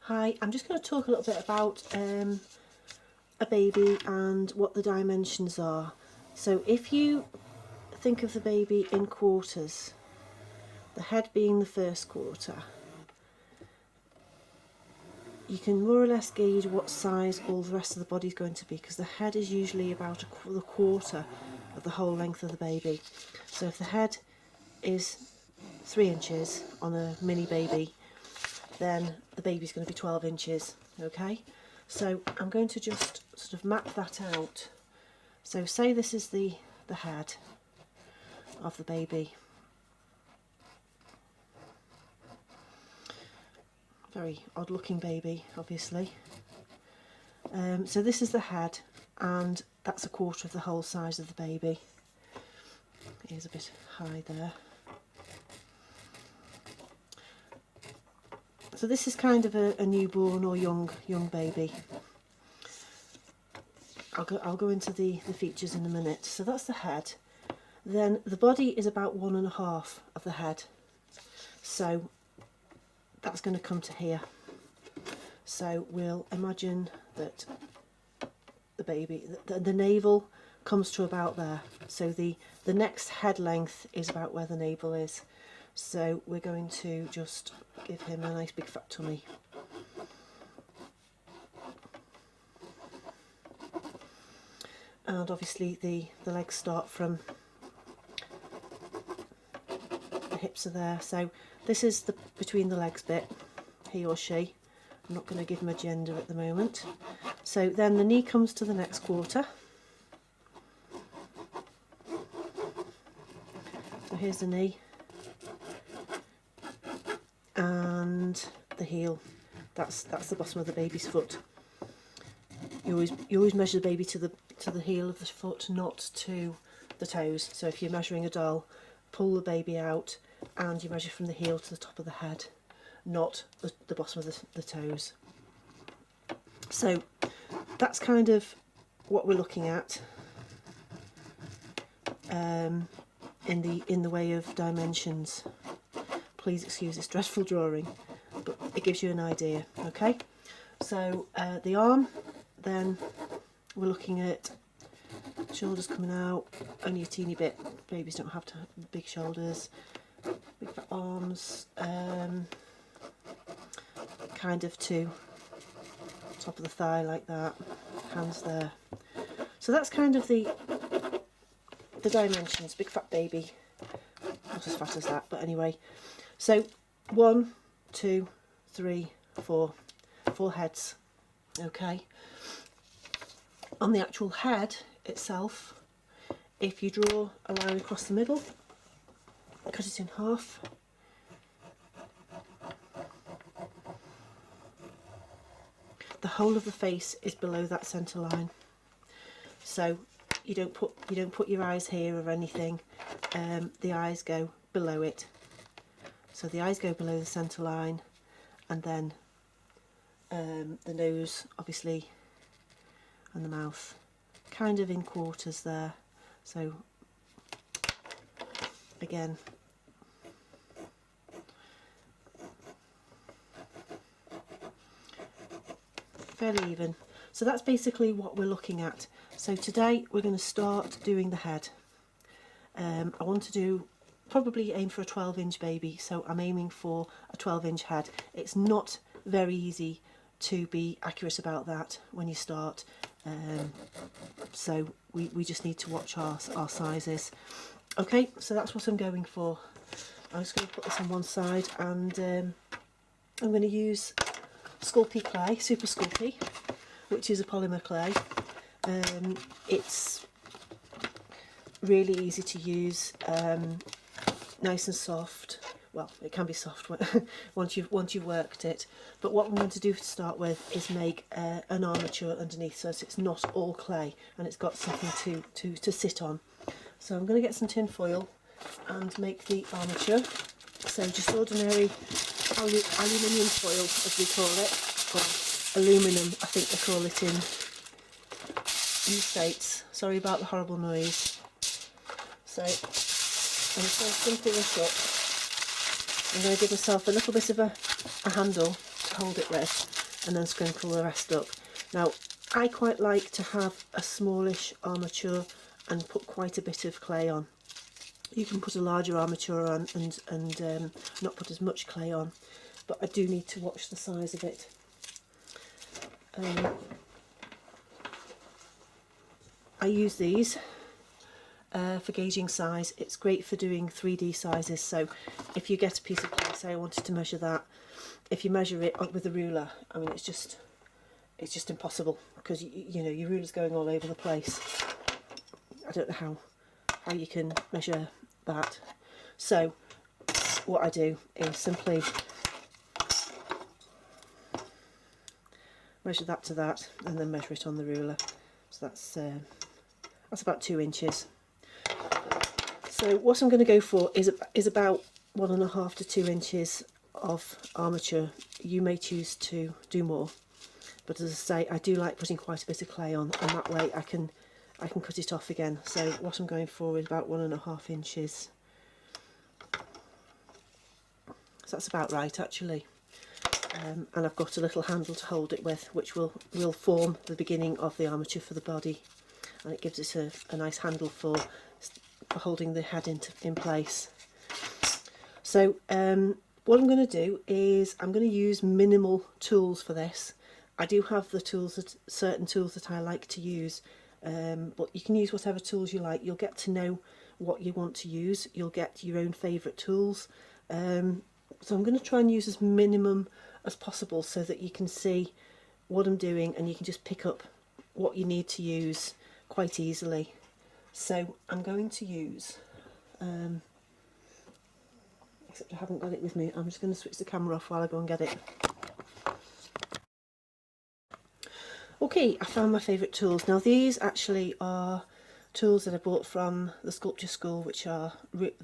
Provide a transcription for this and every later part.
Hi, I'm just going to talk a little bit about a baby and what the dimensions are. So if you think of the baby in quarters, the head being the first quarter, you can more or less gauge what size all the rest of the body is going to be, because the head is usually about the quarter of the whole length of the baby. So if the head is 3 inches on a mini baby, then the baby's going to be 12 inches, okay? So I'm going to just sort of map that out. So say this is the head of the baby. Very odd looking baby, obviously. So this is the head, and that's a quarter of the whole size of the baby. It is a bit high there. So this is kind of a newborn or young baby. I'll go into the features in a minute. So that's the head. Then the body is about 1.5 of the head. So that's going to come to here. So we'll imagine that the baby, the navel comes to about there. So the next head length is about where the navel is. So we're going to just give him a nice big fat tummy. And obviously the legs start from the hips are there. So this is the between the legs bit, he or she. I'm not going to give him a gender at the moment. So then the knee comes to the next quarter. So here's the knee. And the heel, that's the bottom of the baby's foot. You always measure the baby to the heel of the foot, not to the toes. So if you're measuring a doll, pull the baby out and you measure from the heel to the top of the head, not the bottom of the toes. So that's kind of what we're looking at in the way of dimensions. Please excuse this dreadful drawing, but it gives you an idea, okay? So the arm, then we're looking at shoulders coming out, only a teeny bit. Babies don't have to have big shoulders, big fat arms, kind of to top of the thigh like that, hands there. So that's kind of the dimensions. Big fat baby, not as fat as that, but anyway. So 1, 2, 3, 4 heads, okay. On the actual head itself, if you draw a line across the middle, cut it in half, the whole of the face is below that centre line. So you don't put your eyes here or anything. The eyes go below it. So the eyes go below the centre line, and then the nose, obviously, and the mouth, kind of in quarters there. So again, fairly even. So that's basically what we're looking at. So today we're going to start doing the head. I want to probably aim for a 12-inch baby, so I'm aiming for a 12-inch head. It's not very easy to be accurate about that when you start, so we just need to watch our sizes. Okay, so that's what I'm going for. I'm just going to put this on one side, and I'm going to use Sculpty clay, Super Sculpty, which is a polymer clay. It's really easy to use, nice and soft. Well, it can be soft once you've worked it, but what I'm going to do to start with is make an armature underneath, so it's not all clay and it's got something to sit on. So I'm going to get some tin foil and make the armature. So just ordinary aluminium foil, as we call it, or aluminum, I think they call it in the States. Sorry about the horrible noise. So I'm just going to simple this up. I'm going to give myself a little bit of a handle to hold it with, and then sprinkle the rest up. Now, I quite like to have a smallish armature and put quite a bit of clay on. You can put a larger armature on and not put as much clay on, but I do need to watch the size of it. I use these for gauging size. It's great for doing 3D sizes, so if you get a piece of clay, say I wanted to measure that, if you measure it with a ruler, I mean, it's just impossible, because you know your ruler's going all over the place. I don't know how you can measure that. So what I do is simply measure that to that, and then measure it on the ruler. So that's about 2 inches. So what I'm going to go for is about 1.5 to 2 inches of armature. You may choose to do more, but as I say, I do like putting quite a bit of clay on, and that way I can cut it off again. So what I'm going for is about 1.5 inches. So that's about right, actually. And I've got a little handle to hold it with, which will form the beginning of the armature for the body, and it gives it a nice handle for holding the head in place. So what I'm going to do is I'm going to use minimal tools for this. I do have the tools, certain tools that I like to use, but you can use whatever tools you like. You'll get to know what you want to use. You'll get your own favourite tools. So I'm going to try and use as minimum as possible so that you can see what I'm doing, and you can just pick up what you need to use quite easily. So I'm going to use, except I haven't got it with me, I'm just going to switch the camera off while I go and get it. Okay, I found my favourite tools. Now these actually are tools that I bought from the sculpture school, which are,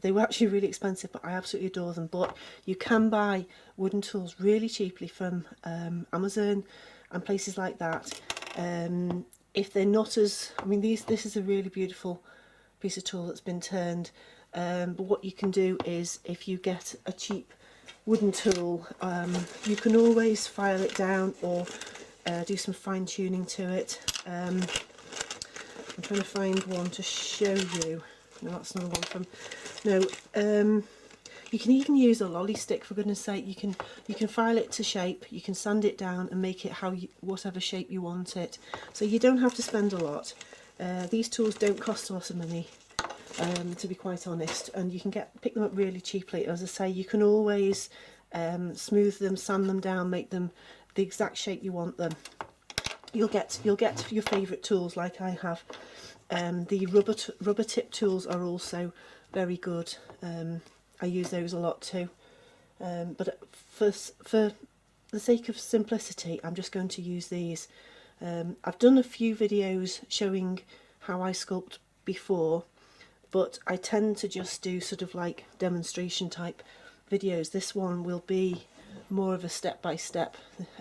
they were actually really expensive, but I absolutely adore them. But you can buy wooden tools really cheaply from Amazon and places like that. If they're not as, I mean, this is a really beautiful piece of tool that's been turned, but what you can do is, if you get a cheap wooden tool, you can always file it down or do some fine tuning to it. I'm trying to find one to show you. No, that's another one from, no, you can even use a lolly stick, for goodness sake. You can file it to shape, you can sand it down and make it whatever shape you want it. So you don't have to spend a lot. These tools don't cost a lot of money, to be quite honest, and you can pick them up really cheaply. As I say, you can always smooth them, sand them down, make them the exact shape you want them. You'll get your favourite tools like I have. The rubber tip tools are also very good. I use those a lot too. But for the sake of simplicity, I'm just going to use these. I've done a few videos showing how I sculpt before, but I tend to just do sort of like demonstration type videos. This one will be more of a step-by-step,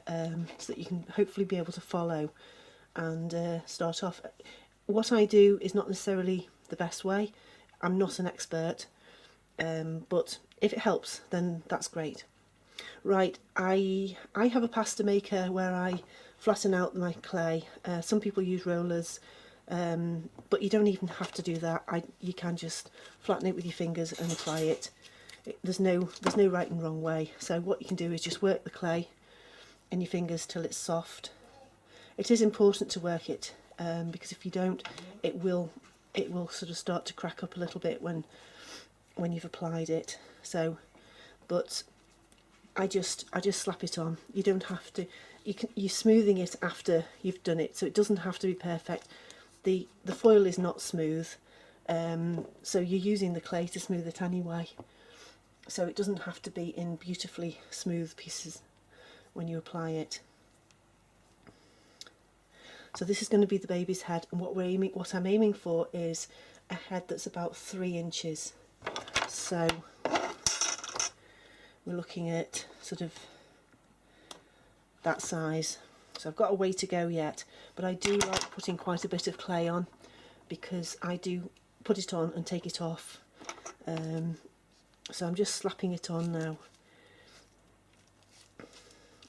so that you can hopefully be able to follow and start off. What I do is not necessarily the best way. I'm not an expert, but if it helps, then that's great. Right, I have a pasta maker where I flatten out my clay. Some people use rollers, but you don't even have to do that. You can just flatten it with your fingers and apply it. There's no right and wrong way. So what you can do is just work the clay in your fingers till it's soft. It is important to work it, because if you don't, it will sort of start to crack up a little bit when you've applied it. So, but I just slap it on. You don't have to. You're smoothing it after you've done it, so it doesn't have to be perfect. The foil is not smooth, so you're using the clay to smooth it anyway. So it doesn't have to be in beautifully smooth pieces when you apply it. So this is going to be the baby's head, and what I'm aiming for is a head that's about 3 inches. So we're looking at sort of that size. So I've got a way to go yet, but I do like putting quite a bit of clay on, because I do put it on and take it off. So I'm just slapping it on now.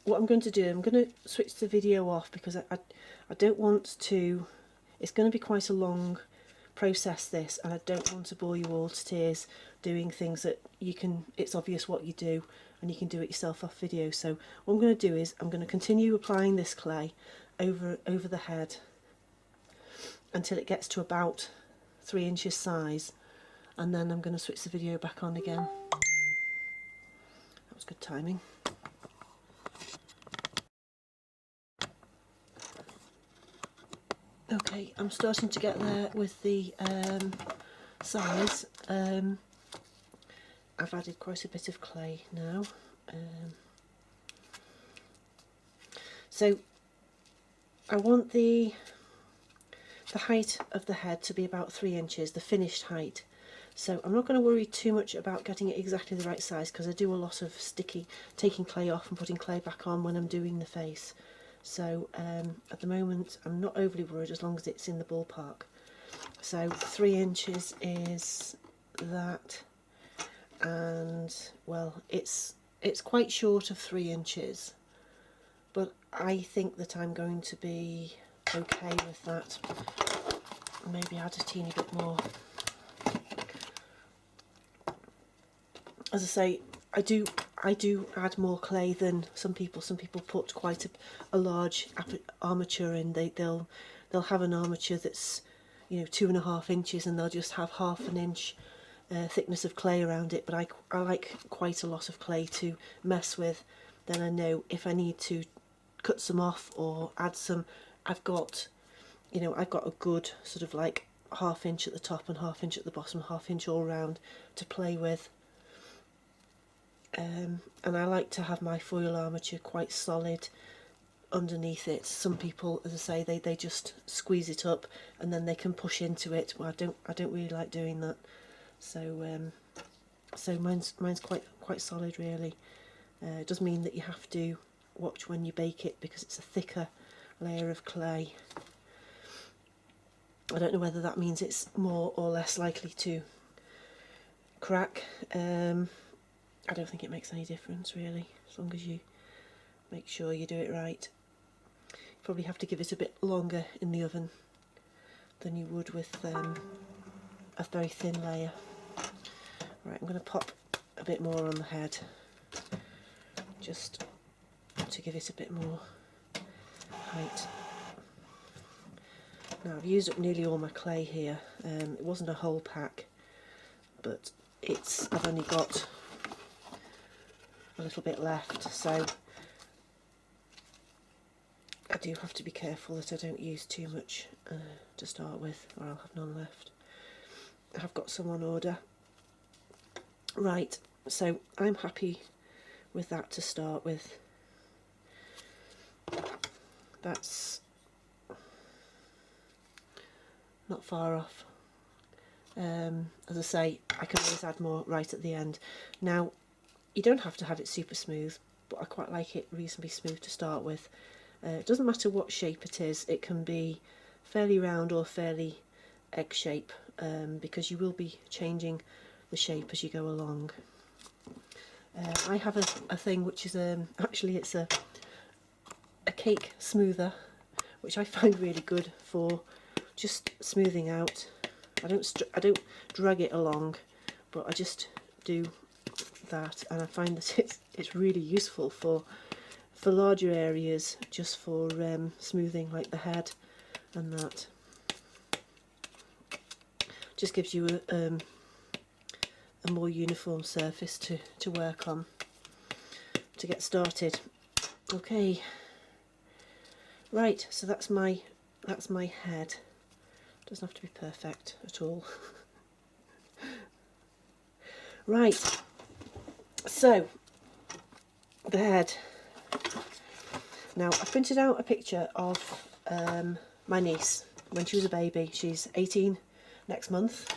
what I'm going to do, I'm going to switch the video off because I don't want to, it's going to be quite a long process this, and I don't want to bore you all to tears doing things that you can, it's obvious what you do and you can do it yourself off video. So what I'm going to do is I'm going to continue applying this clay over the head until it gets to about 3 inches size, and then I'm going to switch the video back on again. That was good timing. Okay, I'm starting to get there with the size. I've added quite a bit of clay now. So I want the height of the head to be about 3 inches, the finished height. So I'm not going to worry too much about getting it exactly the right size, because I do a lot of taking clay off and putting clay back on when I'm doing the face. So at the moment I'm not overly worried as long as it's in the ballpark. So 3 inches is that, and well, it's quite short of 3 inches, but I think that I'm going to be okay with that. Maybe add a teeny bit more. As I say, I do add more clay than some people. Some people put quite a large armature in. They'll have an armature that's, you know, 2.5 inches, and they'll just have 1/2 inch thickness of clay around it. But I like quite a lot of clay to mess with. Then I know if I need to cut some off or add some, I've got a good sort of like 1/2 inch at the top and 1/2 inch at the bottom, 1/2 inch all round to play with. And I like to have my foil armature quite solid underneath it. Some people, as I say, they just squeeze it up and then they can push into it. Well, I don't really like doing that. So so mine's quite solid really. It does mean that you have to watch when you bake it because it's a thicker layer of clay. I don't know whether that means it's more or less likely to crack. I don't think it makes any difference really, as long as you make sure you do it right. You probably have to give it a bit longer in the oven than you would with a very thin layer. Right, I'm going to pop a bit more on the head just to give it a bit more height. Now I've used up nearly all my clay here. It wasn't a whole pack, but I've only got a little bit left, so I do have to be careful that I don't use too much to start with, or I'll have none left. I have got some on order. Right, so I'm happy with that to start with. That's not far off. As I say, I can always add more right at the end. Now, you don't have to have it super smooth, but I quite like it reasonably smooth to start with. It doesn't matter what shape it is. It can be fairly round or fairly egg shape, because you will be changing the shape as you go along. I have a thing which is actually it's a cake smoother, which I find really good for just smoothing out. I don't drag it along, but I just do that, and I find that it's really useful for larger areas, just for smoothing like the head and that. Just gives you a more uniform surface to work on to get started. Okay, right, so that's my head. Doesn't have to be perfect at all. Right, so the head. Now I printed out a picture of my niece when she was a baby. She's 18 next month,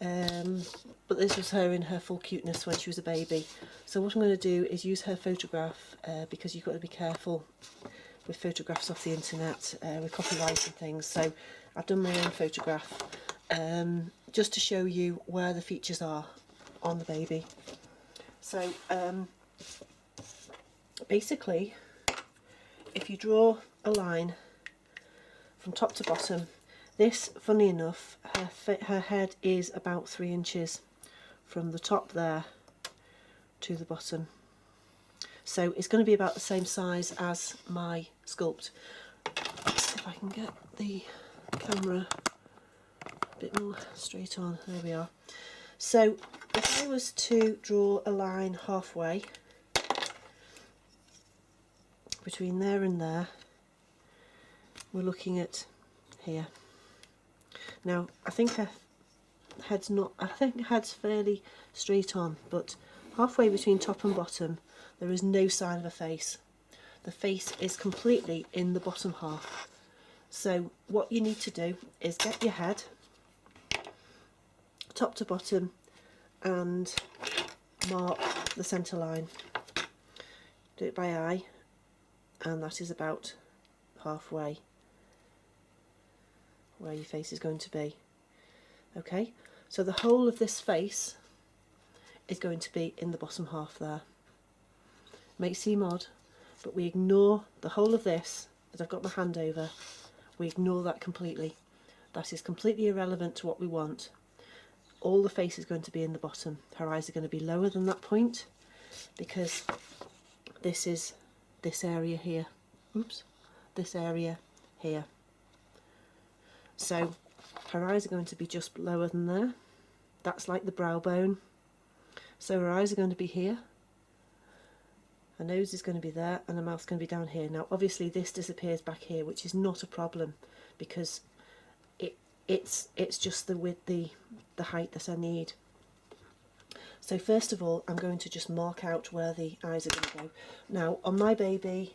but this was her in her full cuteness when she was a baby. So what I'm going to do is use her photograph, because you've got to be careful with photographs off the internet with copyright and things. So I've done my own photograph just to show you where the features are on the baby. So basically if you draw a line from top to bottom, this, funny enough, her head is about 3 inches from the top there to the bottom. So it's going to be about the same size as my sculpt. Let's see if I can get the camera a bit more straight on. There we are. So if I was to draw a line halfway between there and there, we're looking at here. Now I think her head's not, I think her head's fairly straight on, but halfway between top and bottom there is no sign of a face. The face is completely in the bottom half. So what you need to do is get your head top to bottom and mark the centre line. Do it by eye, and that is about halfway where your face is going to be. Okay, so the whole of this face is going to be in the bottom half there. May seem odd, but we ignore the whole of this that I've got my hand over. We ignore that completely. That is completely irrelevant to what we want. All the face is going to be in the bottom. Her eyes are going to be lower than that point because this is this area here. Oops, this area here. So her eyes are going to be just lower than there. That's like the brow bone. So her eyes are going to be here. Her nose is going to be there and her mouth's going to be down here. Now obviously this disappears back here, which is not a problem because it's just the width, the height that I need. So first of all I'm going to just mark out where the eyes are going to go. Now on my baby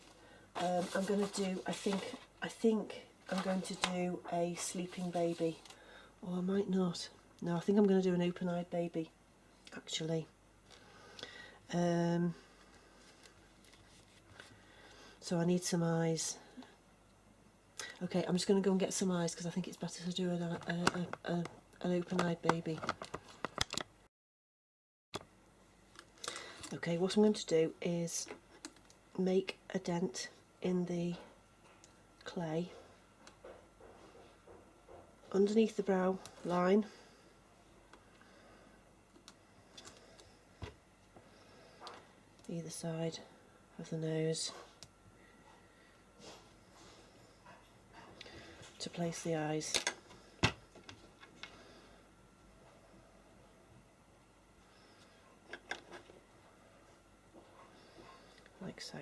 I'm going to do, I think I'm going to do a sleeping baby, or I might not. No, I think I'm going to do an open-eyed baby actually. So I need some eyes. Okay, I'm just going to go and get some eyes because I think it's better to do an open-eyed baby. Okay, what I'm going to do is make a dent in the clay underneath the brow line. Either side of the nose to place the eyes. Like so.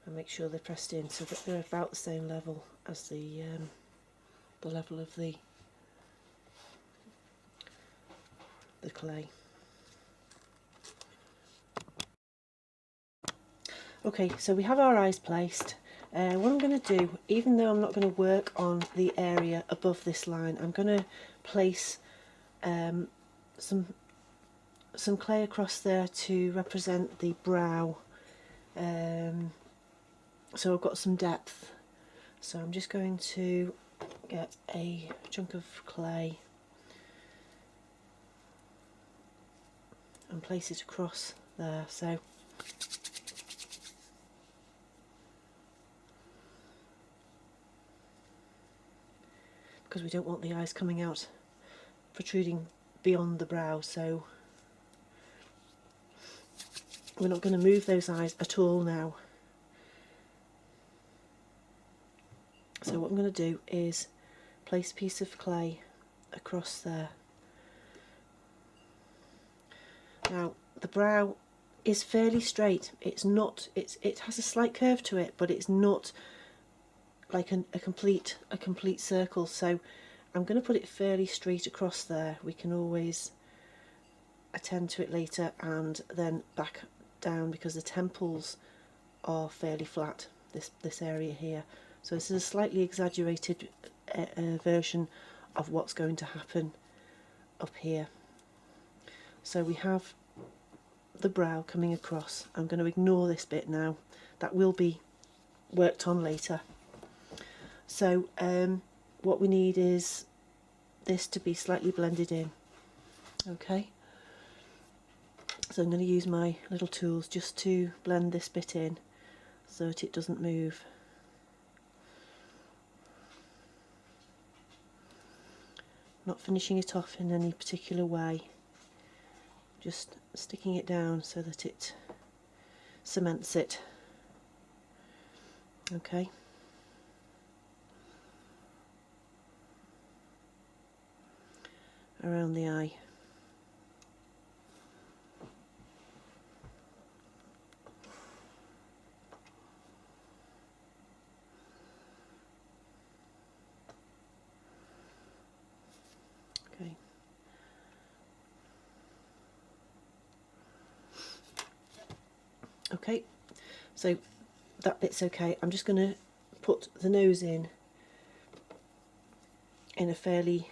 And make sure they're pressed in so that they're about the same level as the level of the clay. Okay, so we have our eyes placed. What I'm going to do, even though I'm not going to work on the area above this line, I'm going to place some clay across there to represent the brow. So I've got some depth. So I'm just going to get a chunk of clay and place it across there. So because we don't want the eyes coming out, protruding beyond the brow, so we're not going to move those eyes at all now. So what I'm going to do is place a piece of clay across there. Now the brow is fairly straight. It's not. It has a slight curve to it, but it's not like a complete circle. So I'm going to put it fairly straight across there. We can always attend to it later and then back down because the temples are fairly flat. This area here. So this is a slightly exaggerated version of what's going to happen up here. So we have the brow coming across. I'm going to ignore this bit now. That will be worked on later. So what we need is this to be slightly blended in. Okay, so I'm going to use my little tools just to blend this bit in so that it doesn't move. Not finishing it off in any particular way, just sticking it down so that it cements it. Okay. Around the eye. Okay. Okay, so that bit's okay. I'm just going to put the nose in a fairly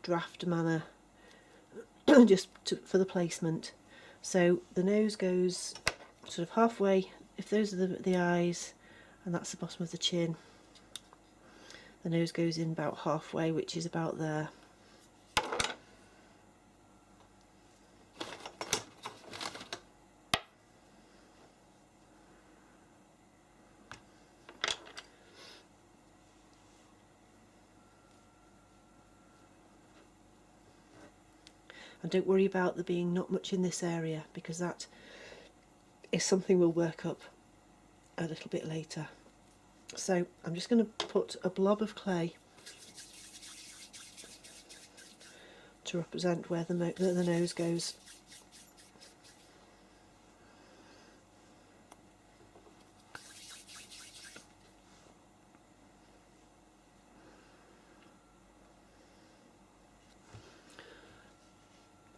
draft manner just for the placement. So the nose goes sort of halfway, if those are the eyes and that's the bottom of the chin, the nose goes in about halfway, which is about there. And don't worry about there being not much in this area, because that is something we'll work up a little bit later. So I'm just going to put a blob of clay to represent where the nose goes.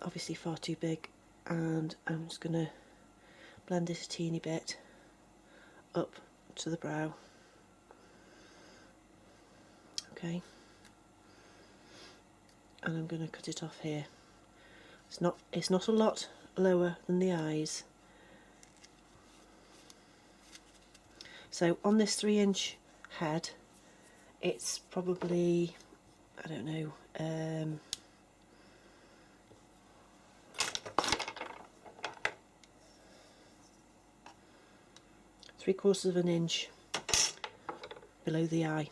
Obviously far too big, and I'm just going to blend it a teeny bit up to the brow. Okay, and I'm going to cut it off here. It's not a lot lower than the eyes. So on this 3-inch head, it's probably, I don't know, 3/4 of an inch below the eye,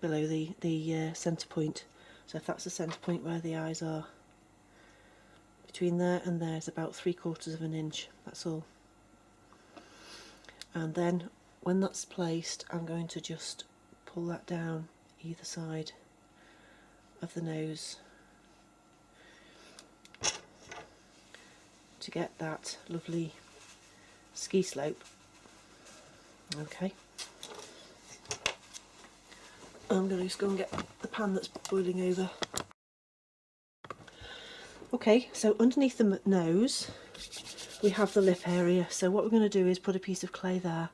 below the centre point. So if that's the centre point where the eyes are, between there and there is about 3/4 of an inch, that's all. And then when that's placed, I'm going to just pull that down either side of the nose to get that lovely ski slope. Okay, I'm going to just go and get the pan that's boiling over. Okay, so underneath the nose we have the lip area, so what we're going to do is put a piece of clay there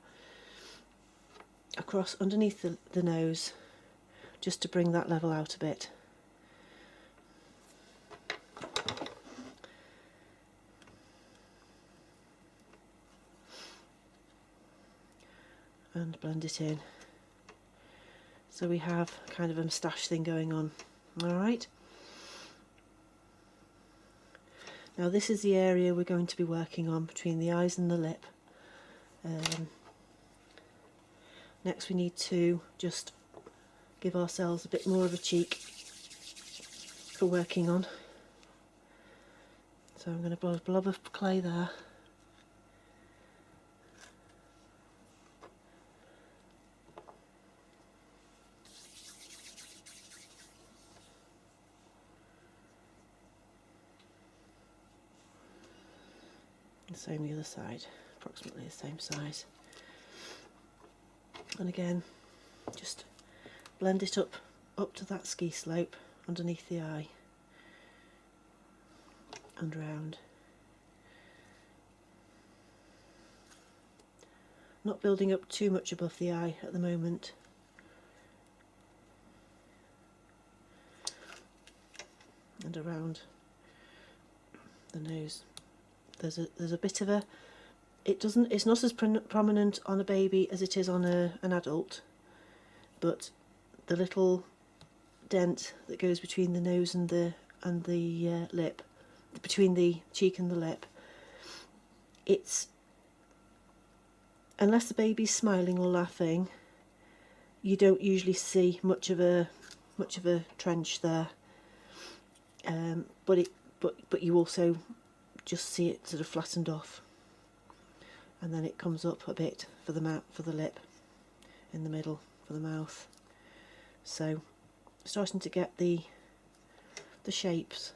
across underneath the nose, just to bring that level out a bit. And blend it in. So we have kind of a moustache thing going on. Alright. Now this is the area we're going to be working on between the eyes and the lip. Next we need to just give ourselves a bit more of a cheek for working on. So I'm going to blow a blob of clay there. Same the other side, approximately the same size. And again, just blend it up to that ski slope underneath the eye and round. Not building up too much above the eye at the moment. And around the nose. There's a bit of a, it's not as prominent on a baby as it is on an adult, but the little dent that goes between the nose and the lip between the cheek and the lip, it's, unless the baby's smiling or laughing, you don't usually see much of a trench there. But you also just see it sort of flattened off, and then it comes up a bit for the lip, in the middle for the mouth. So starting to get the shapes.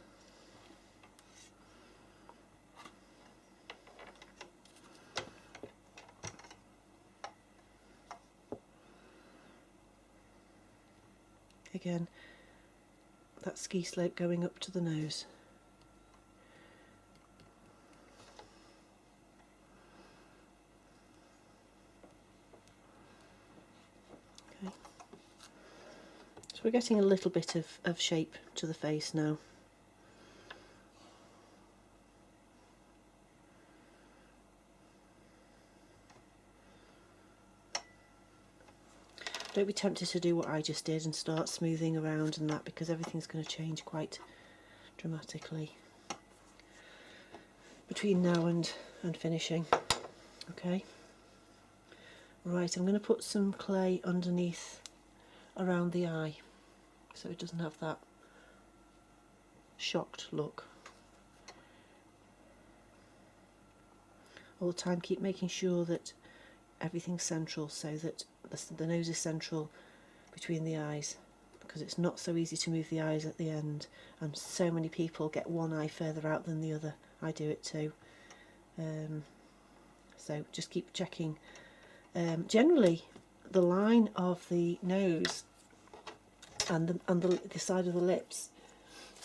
Again, that ski slope going up to the nose. Okay. So we're getting a little bit of shape to the face now. Don't be tempted to do what I just did and start smoothing around and that, because everything's going to change quite dramatically between now and finishing. Okay. Right, I'm going to put some clay underneath around the eye so it doesn't have that shocked look. All the time keep making sure that everything's central, so that the nose is central between the eyes, because it's not so easy to move the eyes at the end, and so many people get one eye further out than the other. I do it too. So just keep checking. Generally the line of the nose and the side of the lips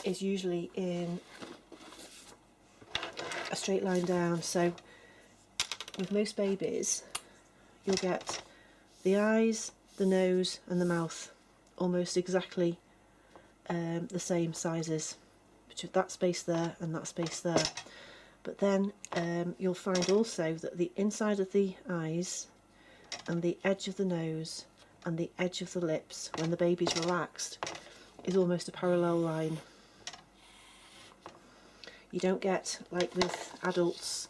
is usually in a straight line down, so with most babies you'll get the eyes, the nose and the mouth almost exactly the same sizes, between that space there and that space there. But then you'll find also that the inside of the eyes and the edge of the nose and the edge of the lips, when the baby's relaxed, is almost a parallel line. You don't get, like with adults,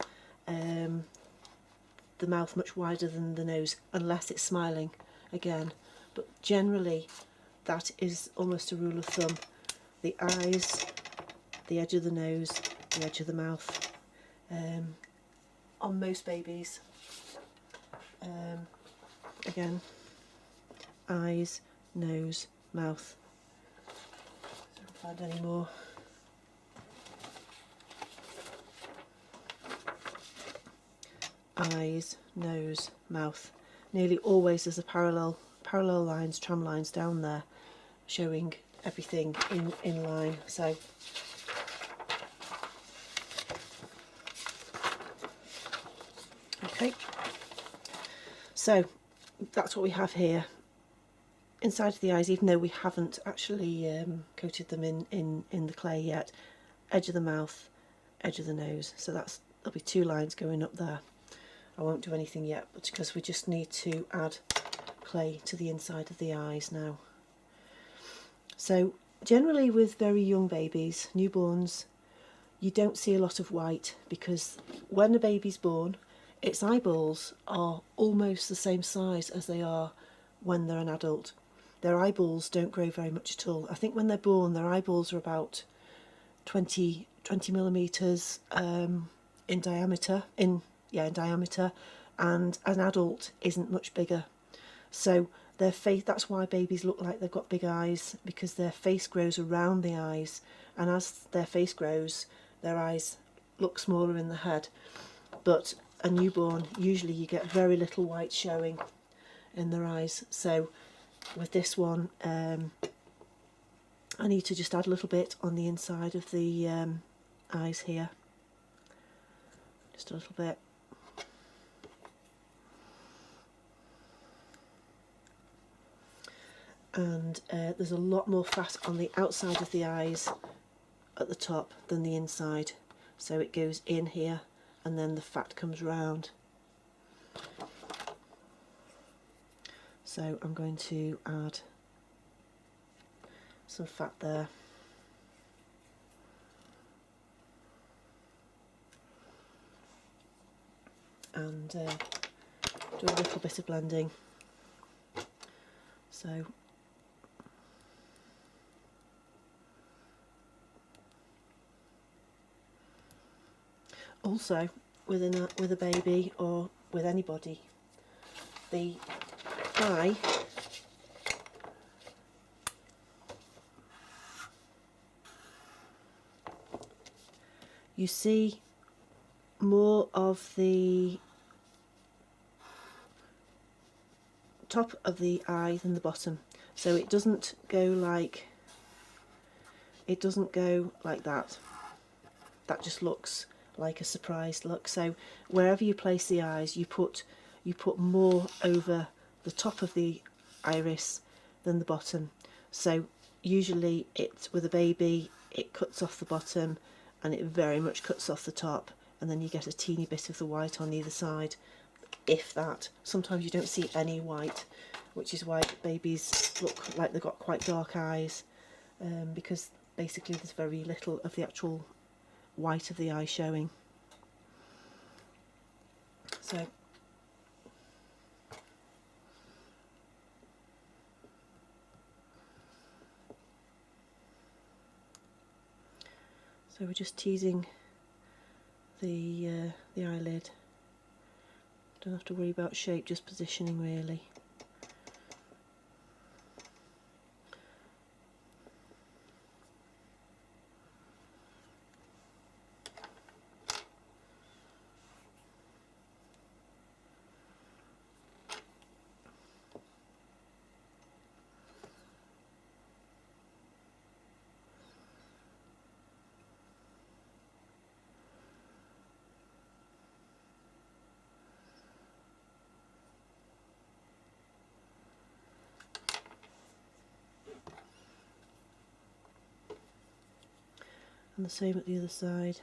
the mouth much wider than the nose, unless it's smiling again, but generally that is almost a rule of thumb. The eyes, the edge of the nose, the edge of the mouth, on most babies. Again, eyes, nose, mouth. So I don't find any more. Eyes, nose, mouth. Nearly always there's a parallel lines, tram lines down there, showing everything in line. So okay, so that's what we have here. Inside of the eyes, even though we haven't actually coated them in the clay yet, edge of the mouth, edge of the nose. So there'll be two lines going up there. I won't do anything yet, but because we just need to add clay to the inside of the eyes now. So generally with very young babies, newborns, you don't see a lot of white, because when a baby's born, its eyeballs are almost the same size as they are when they're an adult. Their eyeballs don't grow very much at all. I think when they're born, their eyeballs are about 20 millimetres in diameter, in diameter, and an adult isn't much bigger. So their face, that's why babies look like they've got big eyes, because their face grows around the eyes, and as their face grows, their eyes look smaller in the head. But a newborn, usually you get very little white showing in their eyes. So with this one, I need to just add a little bit on the inside of the eyes here, just a little bit. And there's a lot more fat on the outside of the eyes at the top than the inside, so it goes in here and then the fat comes round. So I'm going to add some fat there. and do a little bit of blending. So also with a baby or with anybody, the eye you see more of the top of the eye than the bottom, so it doesn't go like that. That just looks like a surprised look. So wherever you place the eyes, you put more over the top of the iris than the bottom. So usually with a baby it cuts off the bottom and it very much cuts off the top, and then you get a teeny bit of the white on either side, if that. Sometimes you don't see any white, which is why babies look like they've got quite dark eyes, because basically there's very little of the actual white of the eye showing. So we're just teasing the eyelid. Don't have to worry about shape, just positioning really. And the same at the other side.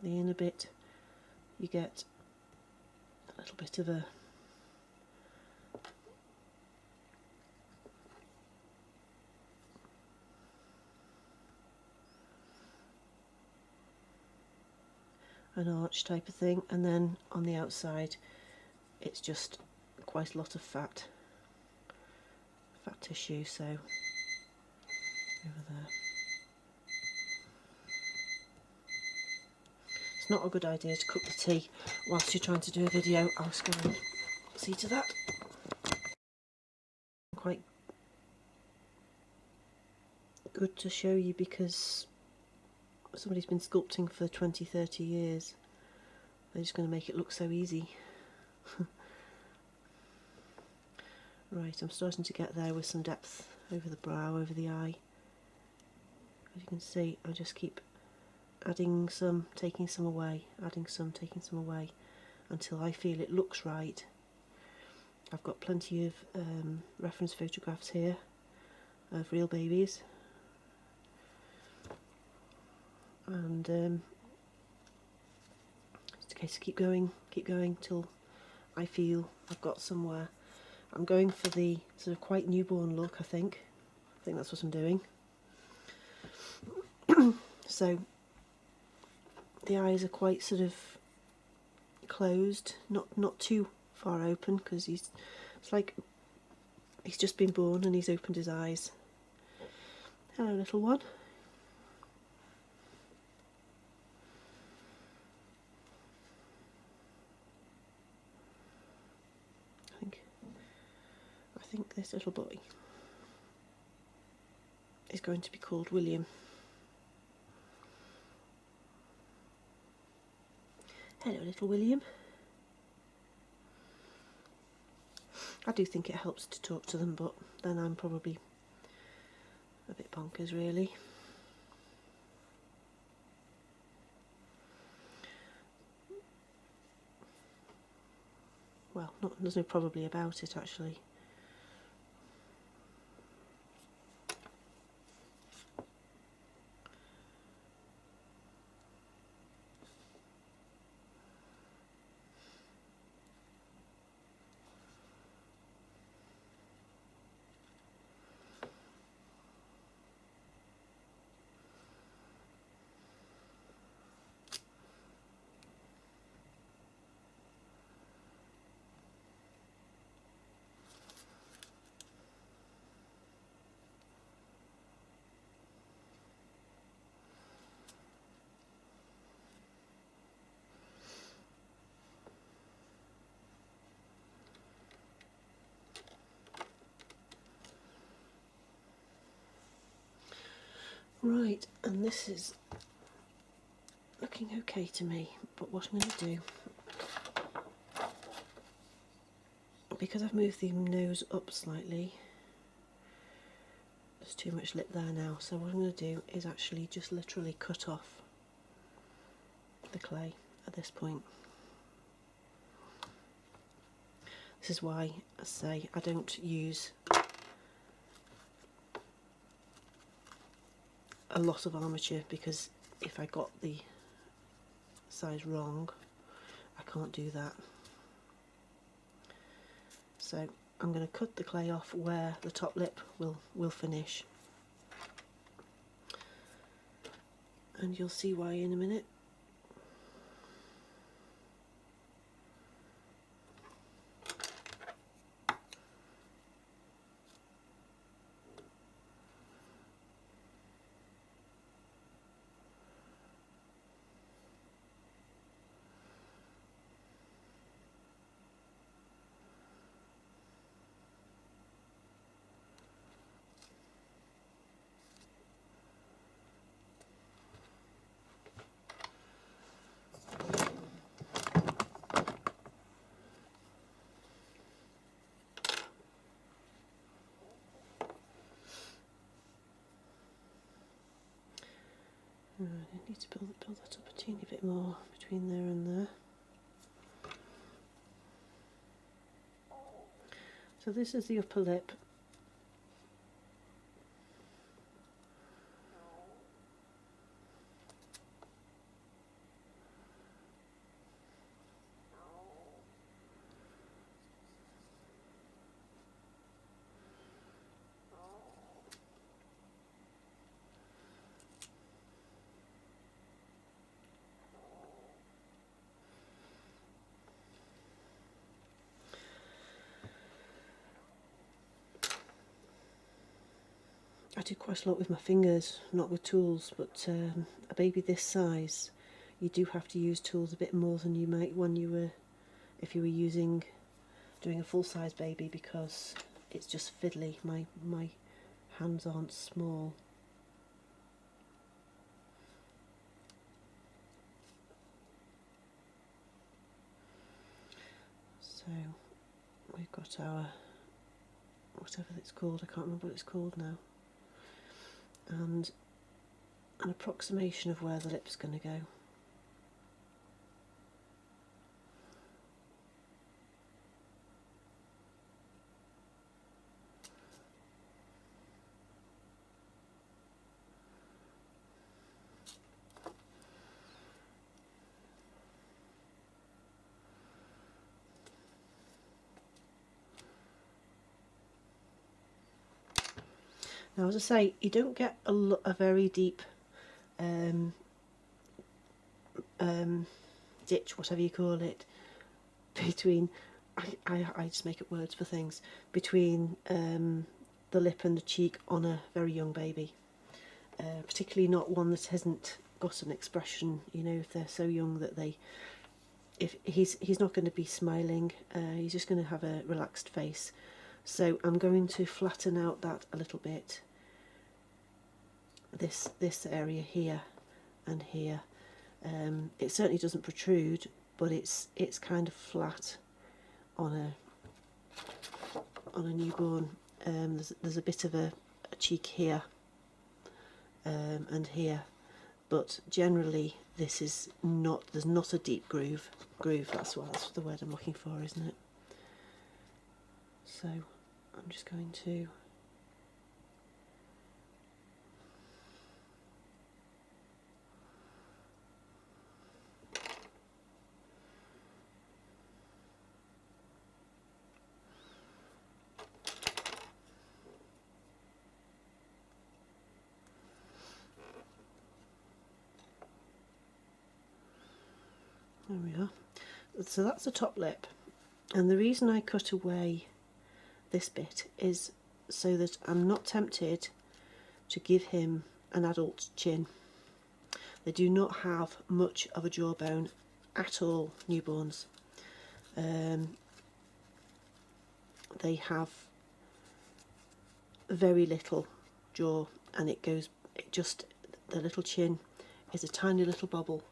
The inner bit, you get a little bit of a an arch type of thing, and then on the outside it's just quite a lot of fat tissue, so over there. It's not a good idea to cook the tea whilst you're trying to do a video. I'll just go and see to that. Quite good to show you because somebody's been sculpting for 20-30 years. They're just going to make it look so easy. Right, I'm starting to get there with some depth over the brow, over the eye. As you can see, I just keep adding some, taking some away, adding some, taking some away, until I feel it looks right. I've got plenty of reference photographs here of real babies, and it's a case of keep going till I feel I've got somewhere. I'm going for the sort of quite newborn look, I think that's what I'm doing. So the eyes are quite sort of closed, not too far open, because it's like he's just been born and he's opened his eyes. Hello, little one. I think this little boy is going to be called William. Hello, little William. I do think it helps to talk to them, but then I'm probably a bit bonkers, really. Well, there's no probably about it, actually. Right, and this is looking okay to me, but what I'm going to do, because I've moved the nose up slightly, there's too much lip there now, so what I'm going to do is actually just literally cut off the clay at this point. This is why I say I don't use a lot of armature, because if I got the size wrong, I can't do that. So I'm going to cut the clay off where the top lip will finish, and you'll see why in a minute. I need to build that up a teeny bit more between there and there. So this is the upper lip. I do quite a lot with my fingers, not with tools, but a baby this size, you do have to use tools a bit more than you might when you were, if you were doing a full-size baby, because it's just fiddly. My hands aren't small. So we've got our, whatever it's called, I can't remember what it's called now, and an approximation of where the lip's going to go. Now, as I say, you don't get a very deep ditch, whatever you call it, between, I just make up words for things, between the lip and the cheek on a very young baby, particularly not one that hasn't got an expression. You know, if they're so young that if he's not going to be smiling, he's just going to have a relaxed face. So I'm going to flatten out that a little bit, this area here and here. It certainly doesn't protrude, but it's kind of flat on a newborn. There's a bit of a cheek here and here, but generally this is not, there's not a deep groove. That's the word I'm looking for, isn't it? So I'm just going to there we are. So that's the top lip, and the reason I cut away this bit is so that I'm not tempted to give him an adult chin. They do not have much of a jawbone at all, newborns. They have very little jaw, and it their little chin is a tiny little bobble.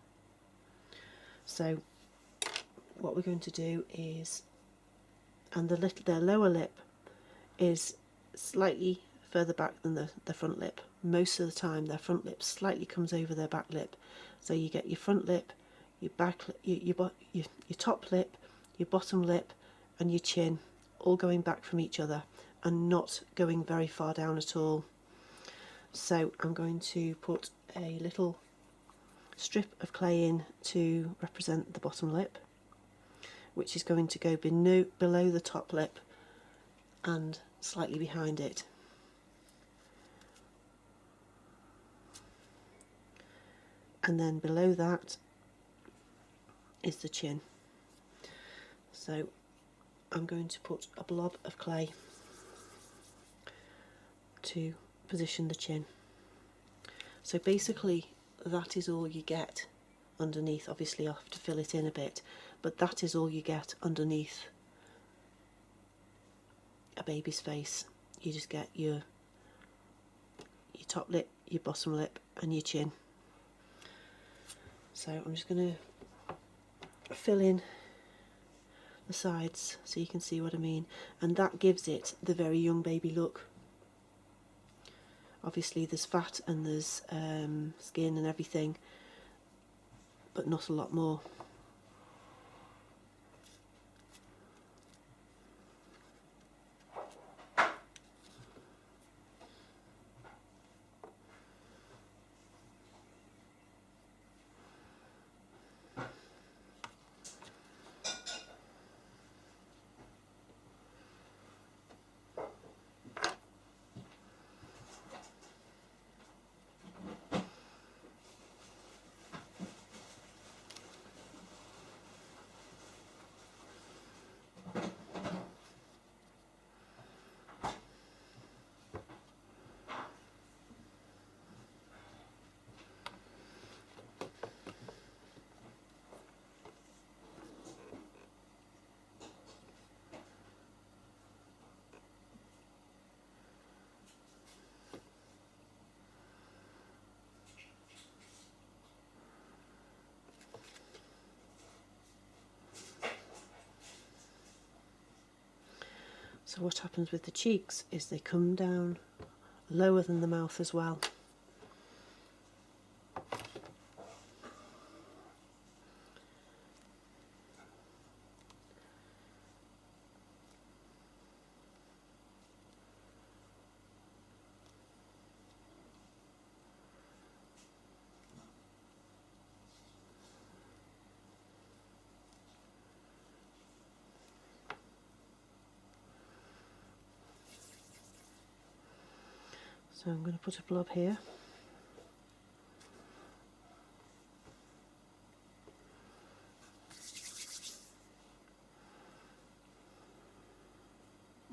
So what we're going to do is, and their lower lip is slightly further back than the front lip. Most of the time their front lip slightly comes over their back lip. So you get your front lip, your back, your top lip, your bottom lip and your chin all going back from each other and not going very far down at all. So I'm going to put a little strip of clay in to represent the bottom lip, which is going to go below the top lip and slightly behind it. And then below that is the chin. So I'm going to put a blob of clay to position the chin. So basically that is all you get underneath. Obviously I'll have to fill it in a bit, but that is all you get underneath a baby's face. You just get your top lip, your bottom lip and your chin. So I'm just going to fill in the sides so you can see what I mean, and that gives it the very young baby look. Obviously there's fat and there's skin and everything, but not a lot more. So what happens with the cheeks is they come down lower than the mouth as well. So I'm going to put a blob here.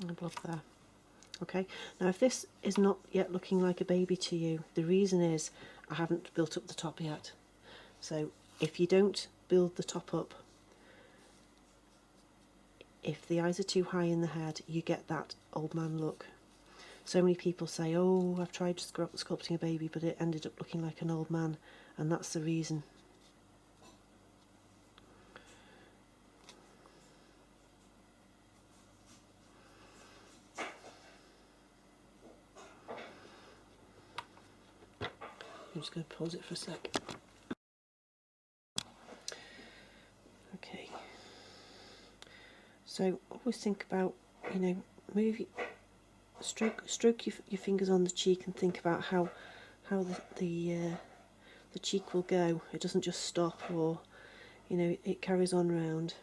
And a blob there. Okay, now if this is not yet looking like a baby to you, the reason is I haven't built up the top yet. So if you don't build the top up, if the eyes are too high in the head, you get that old man look. So many people say, oh, I've tried sculpting a baby but it ended up looking like an old man, and that's the reason. I'm just going to pause it for a sec. Okay. So always think about, you know, stroke your fingers on the cheek and think about how the cheek will go. It doesn't just stop, or you know, it carries on round.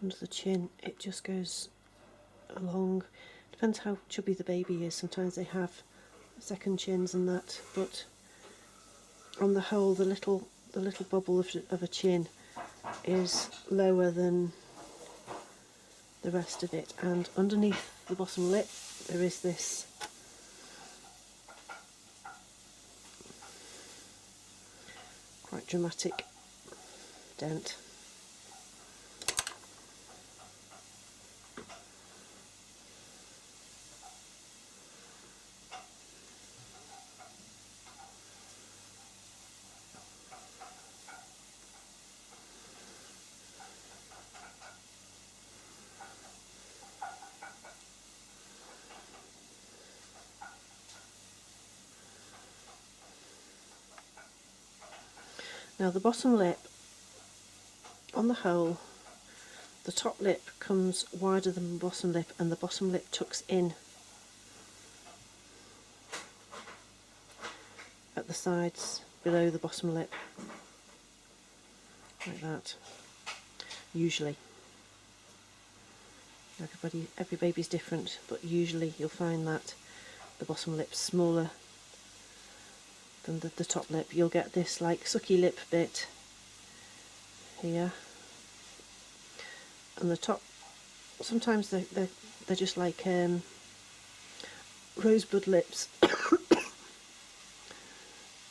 Under the chin, it just goes along. Depends how chubby the baby is. Sometimes they have second chins and that, but on the whole the little bubble of a chin is lower than the rest of it, and underneath the bottom lip there is this quite dramatic dent. Now the bottom lip, on the whole, the top lip comes wider than the bottom lip, and the bottom lip tucks in at the sides below the bottom lip, like that, usually. Every baby's different, but usually you'll find that the bottom lip's smaller than the top lip. You'll get this like sucky lip bit here, and the top, sometimes they're just like rosebud lips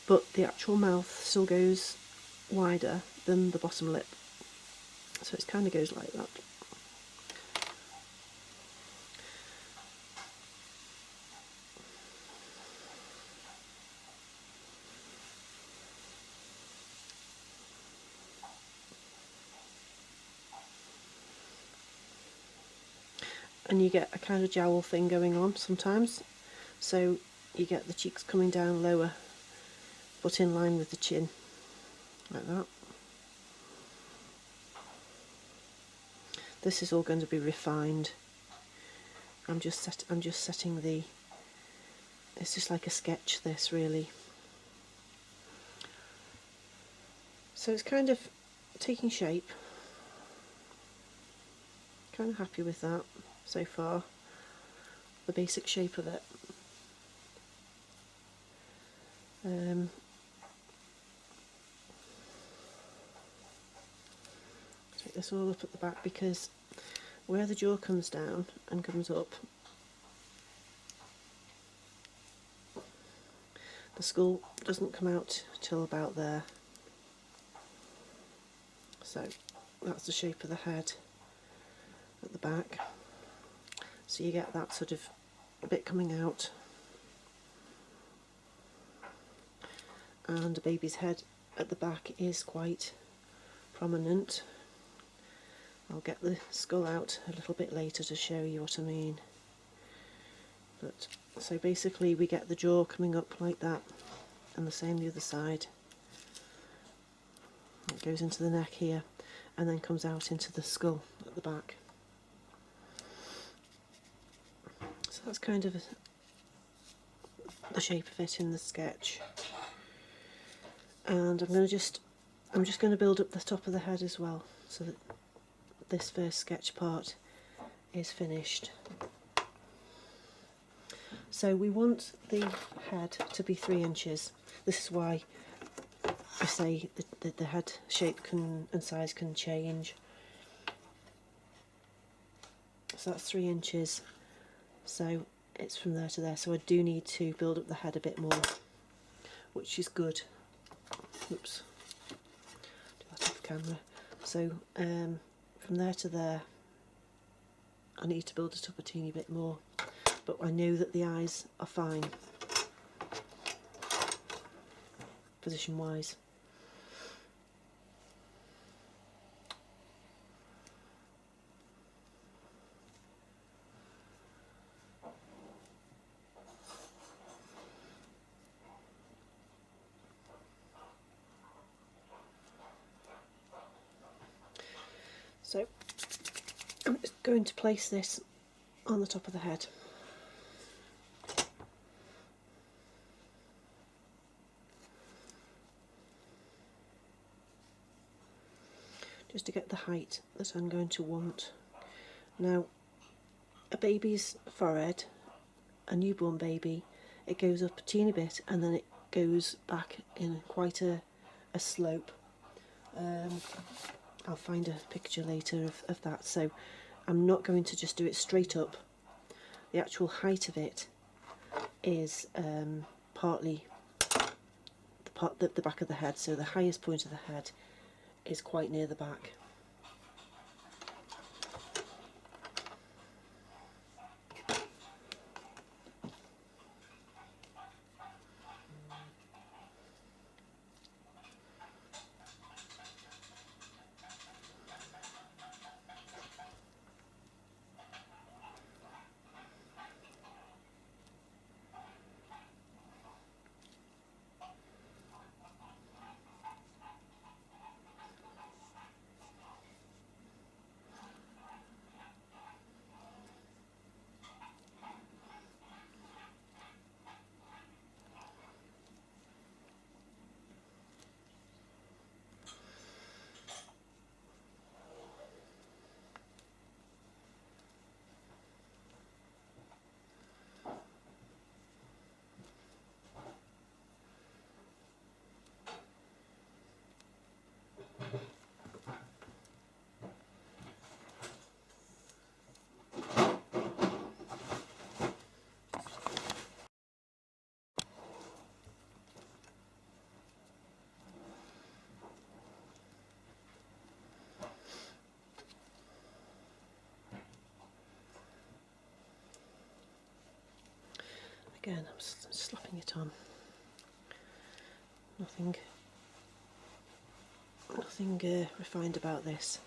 but the actual mouth still goes wider than the bottom lip, so it kind of goes like that. And you get a kind of jowl thing going on sometimes, so you get the cheeks coming down lower but in line with the chin, like that. This is all going to be refined. I'm just setting the, it's just like a sketch, this really. So it's kind of taking shape. Kind of happy with that so far, the basic shape of it. Take this all up at the back, because where the jaw comes down and comes up, the skull doesn't come out till about there. So that's the shape of the head at the back. So you get that sort of bit coming out, and a baby's head at the back is quite prominent. I'll get the skull out a little bit later to show you what I mean. But so basically we get the jaw coming up like that, and the same the other side. It goes into the neck here and then comes out into the skull at the back. So that's kind of the shape of it in the sketch. And I'm just going to build up the top of the head as well, so that this first sketch part is finished. So we want the head to be 3 inches. This is why I say the head shape and size can change. So that's 3 inches. So it's from there to there. So I do need to build up the head a bit more, which is good. Oops. Do that off camera. So from there to there, I need to build it up a teeny bit more. But I know that the eyes are fine, position wise. So I'm just going to place this on the top of the head. Just to get the height that I'm going to want. Now, a baby's forehead, a newborn baby, it goes up a teeny bit and then it goes back in quite a slope. I'll find a picture later of that, so I'm not going to just do it straight up. The actual height of it is partly the back of the head, so the highest point of the head is quite near the back. Again, I'm slapping it on. Nothing refined about this.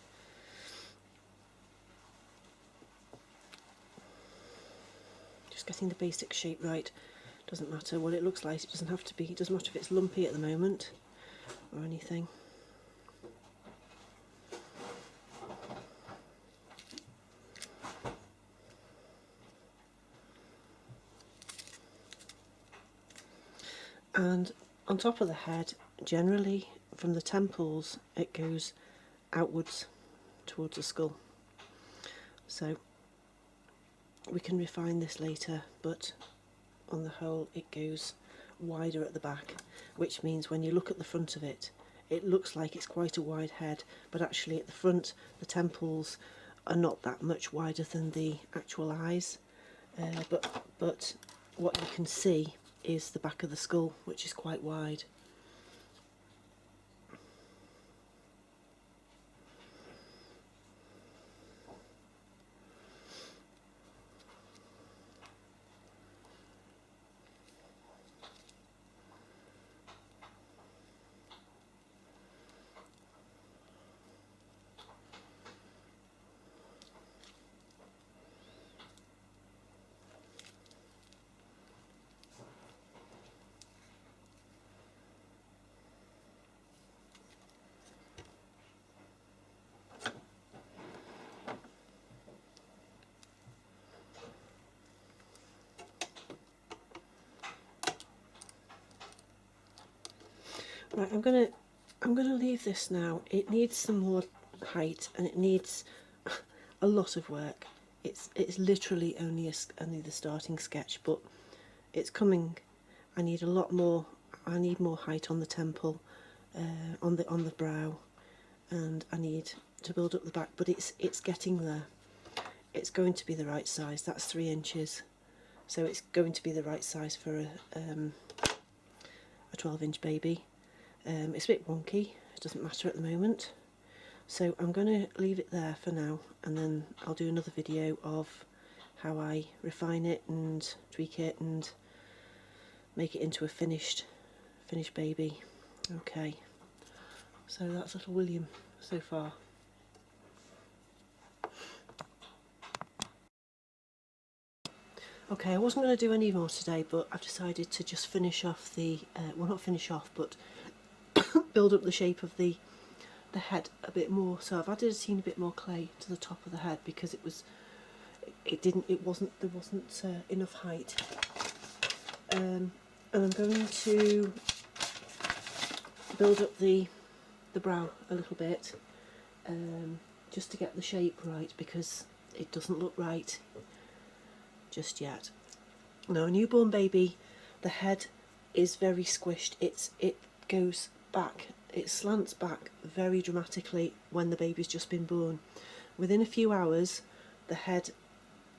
Just getting the basic shape right. Doesn't matter what it looks like. It doesn't have to be. It doesn't matter if it's lumpy at the moment or anything. And on top of the head, generally from the temples it goes outwards towards the skull. So we can refine this later, but on the whole it goes wider at the back, which means when you look at the front of it, it looks like it's quite a wide head, but actually at the front the temples are not that much wider than the actual eyes, but what you can see is the back of the skull, which is quite wide. Right, I'm gonna leave this now. It needs some more height and it needs a lot of work. It's literally only the starting sketch, but it's coming. I need a lot more. I need more height on the temple, on the brow, and I need to build up the back. But it's getting there. It's going to be the right size. That's 3 inches, so it's going to be the right size for a 12-inch baby. It's a bit wonky, it doesn't matter at the moment, so I'm going to leave it there for now, and then I'll do another video of how I refine it and tweak it and make it into a finished baby. Okay, so that's little William so far. Okay, I wasn't going to do any more today, but I've decided to just finish off the, well, not finish off, but build up the shape of the head a bit more. So I've added a teeny bit more clay to the top of the head because there wasn't enough height. And I'm going to build up the brow a little bit, just to get the shape right, because it doesn't look right just yet. Now, a newborn baby the head is very squished. It goes back, it slants back very dramatically when the baby's just been born. Within a few hours the head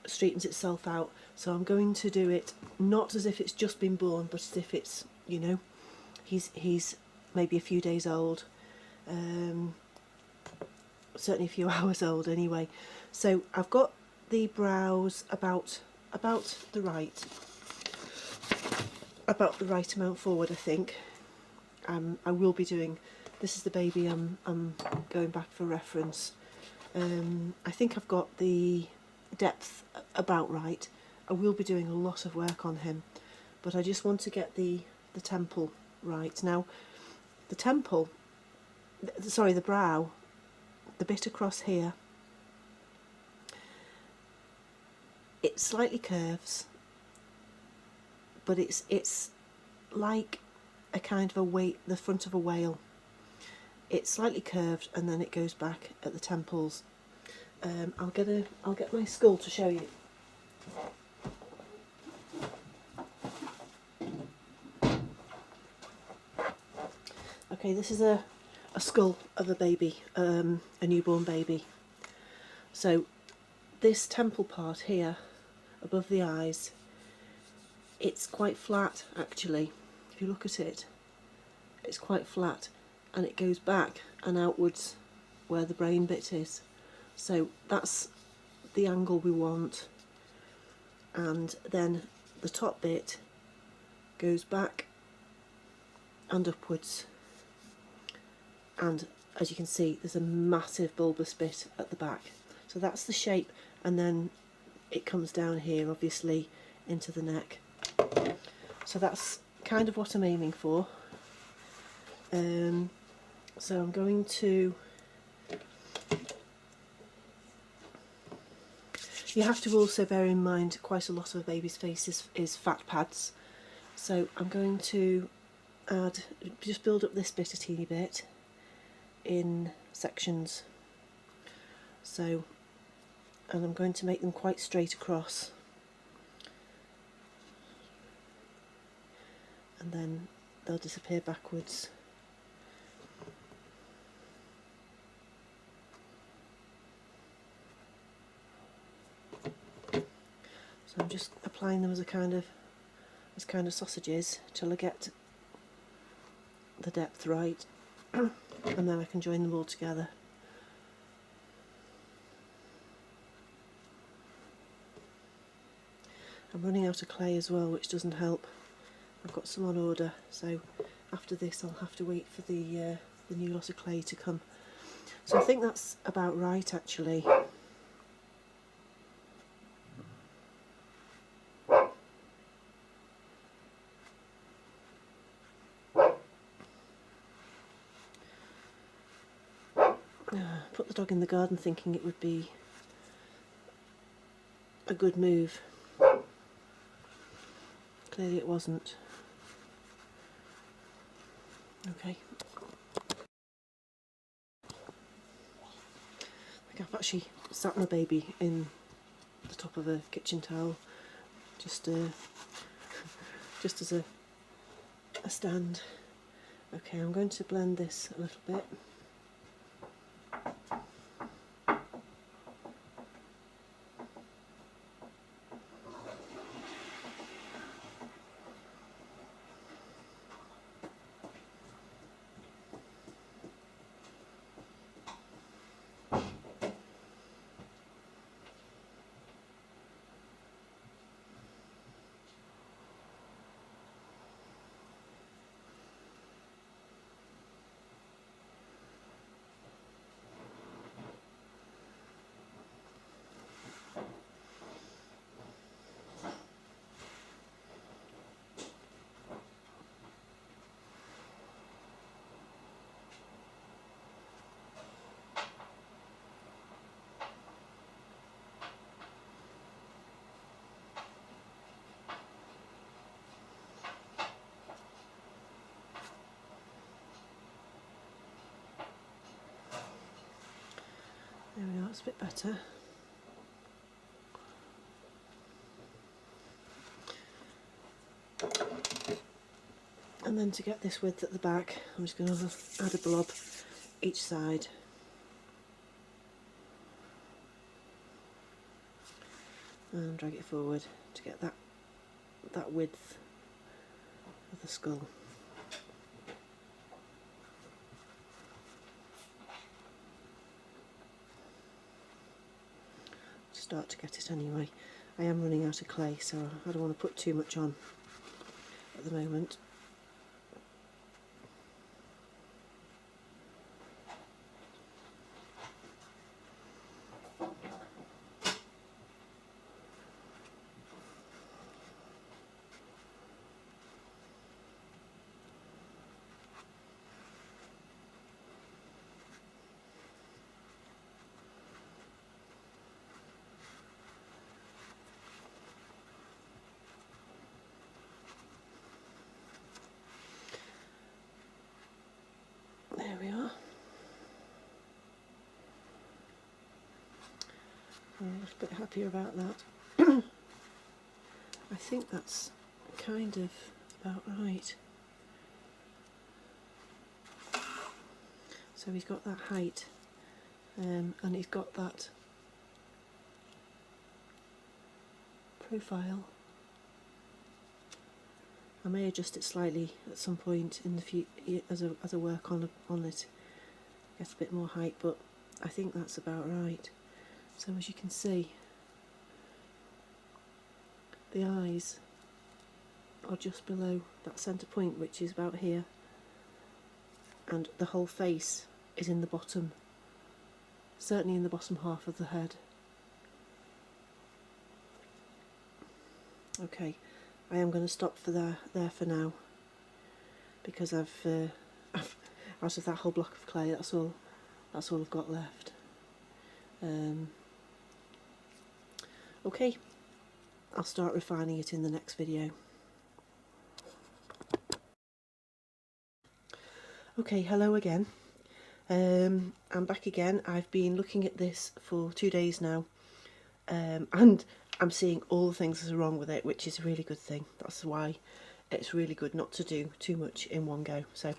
straightens itself out, so I'm going to do it not as if it's just been born, but as if it's, you know, he's maybe a few days old, certainly a few hours old anyway. So I've got the brows about the right amount forward, I think. I will be doing, this is the baby I'm going back for reference. I think I've got the depth about right. I will be doing a lot of work on him, but I just want to get the temple right. Now the temple, sorry, the brow, the bit across here, it slightly curves, but it's like a kind of a the front of a whale. It's slightly curved and then it goes back at the temples. I'll get my skull to show you. Okay, this is a skull of a baby, a newborn baby. So this temple part here, above the eyes, it's quite flat actually. If you look at it, it's quite flat, and it goes back and outwards where the brain bit is. So that's the angle we want, and then the top bit goes back and upwards, and as you can see there's a massive bulbous bit at the back. So that's the shape, and then it comes down here obviously into the neck. So that's kind of what I'm aiming for. So I'm going to, you have to also bear in mind quite a lot of a baby's face is fat pads. So I'm going to add, just build up this bit a teeny bit in sections. So, and I'm going to make them quite straight across. And then they'll disappear backwards. So I'm just applying them as kind of sausages till I get the depth right, and then I can join them all together. I'm running out of clay as well, which doesn't help. I've got some on order, so after this I'll have to wait for the new lot of clay to come. So I think that's about right actually. Put the dog in the garden thinking it would be a good move. Clearly it wasn't. Okay. I think I've actually sat my baby in the top of a kitchen towel, just as a stand. Okay, I'm going to blend this a little bit. There we go, that's a bit better. And then to get this width at the back, I'm just going to add a blob each side. And drag it forward to get that width of the skull. Start to get it anyway. I am running out of clay, so I don't want to put too much on at the moment. There we are. I'm a little bit happier about that. I think that's kind of about right. So he's got that height, and he's got that profile. I may adjust it slightly at some point in the future as I work on it, get a bit more height, but I think that's about right. So as you can see, the eyes are just below that centre point, which is about here, and the whole face is in the bottom, certainly in the bottom half of the head. Okay, I am going to stop for there for now, because I've out of that whole block of clay, that's all I've got left. Okay, I'll start refining it in the next video. Okay, hello again. I'm back again. I've been looking at this for 2 days now, and I'm seeing all the things that are wrong with it, which is a really good thing. That's why it's really good not to do too much in one go. So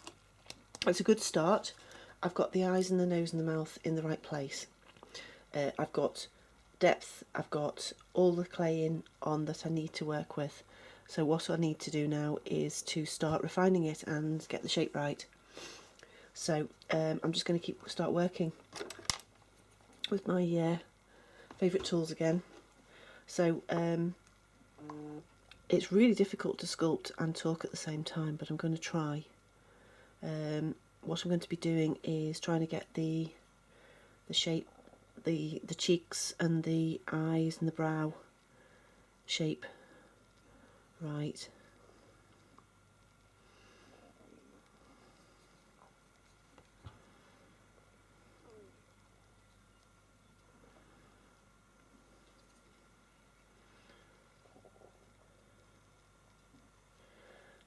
it's a good start. I've got the eyes and the nose and the mouth in the right place. I've got depth, I've got all the clay in on that I need to work with. So what I need to do now is to start refining it and get the shape right. So I'm just going to start working with my favourite tools again. So it's really difficult to sculpt and talk at the same time, but I'm going to try. What I'm going to be doing is trying to get the shape, the cheeks and the eyes and the brow shape right.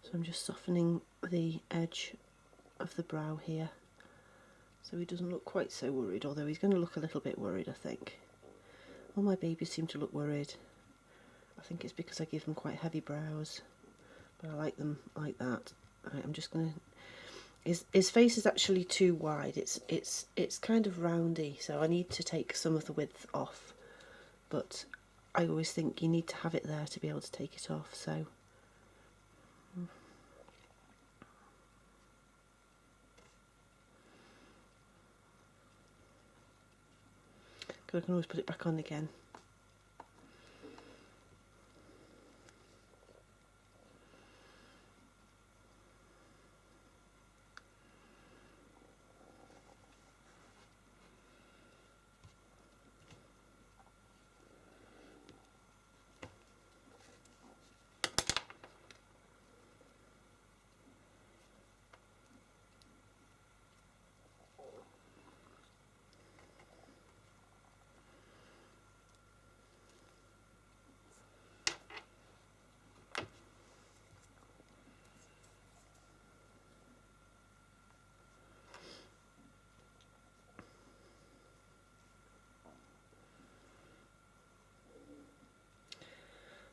So I'm just softening the edge of the brow here, so he doesn't look quite so worried, although he's going to look a little bit worried, I think. All my babies seem to look worried. I think it's because I give them quite heavy brows, but I like them like that. Right, I'm just going to... His face is actually too wide. It's kind of roundy, so I need to take some of the width off. But I always think you need to have it there to be able to take it off, so... I can always put it back on again.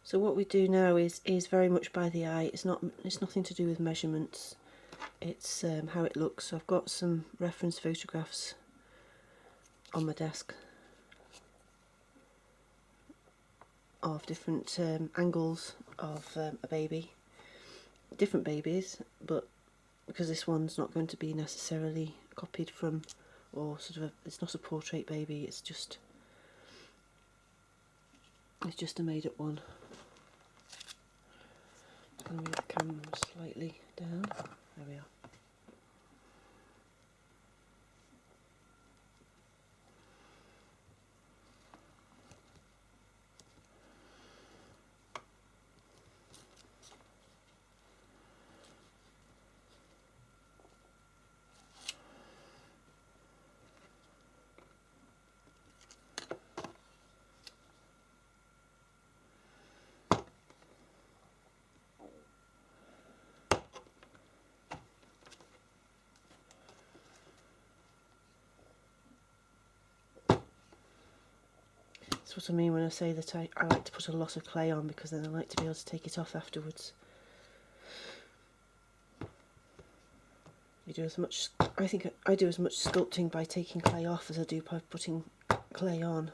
So what we do now is very much by the eye. It's nothing to do with measurements. It's how it looks. So I've got some reference photographs on my desk of different angles of a baby, different babies, but because this one's not going to be necessarily copied from, or sort of it's not a portrait baby, it's just a made-up one. I'm going to move the camera slightly down. There we are. That's what I mean when I say that I like to put a lot of clay on, because then I like to be able to take it off afterwards. You do as much, I think I do as much sculpting by taking clay off as I do by putting clay on.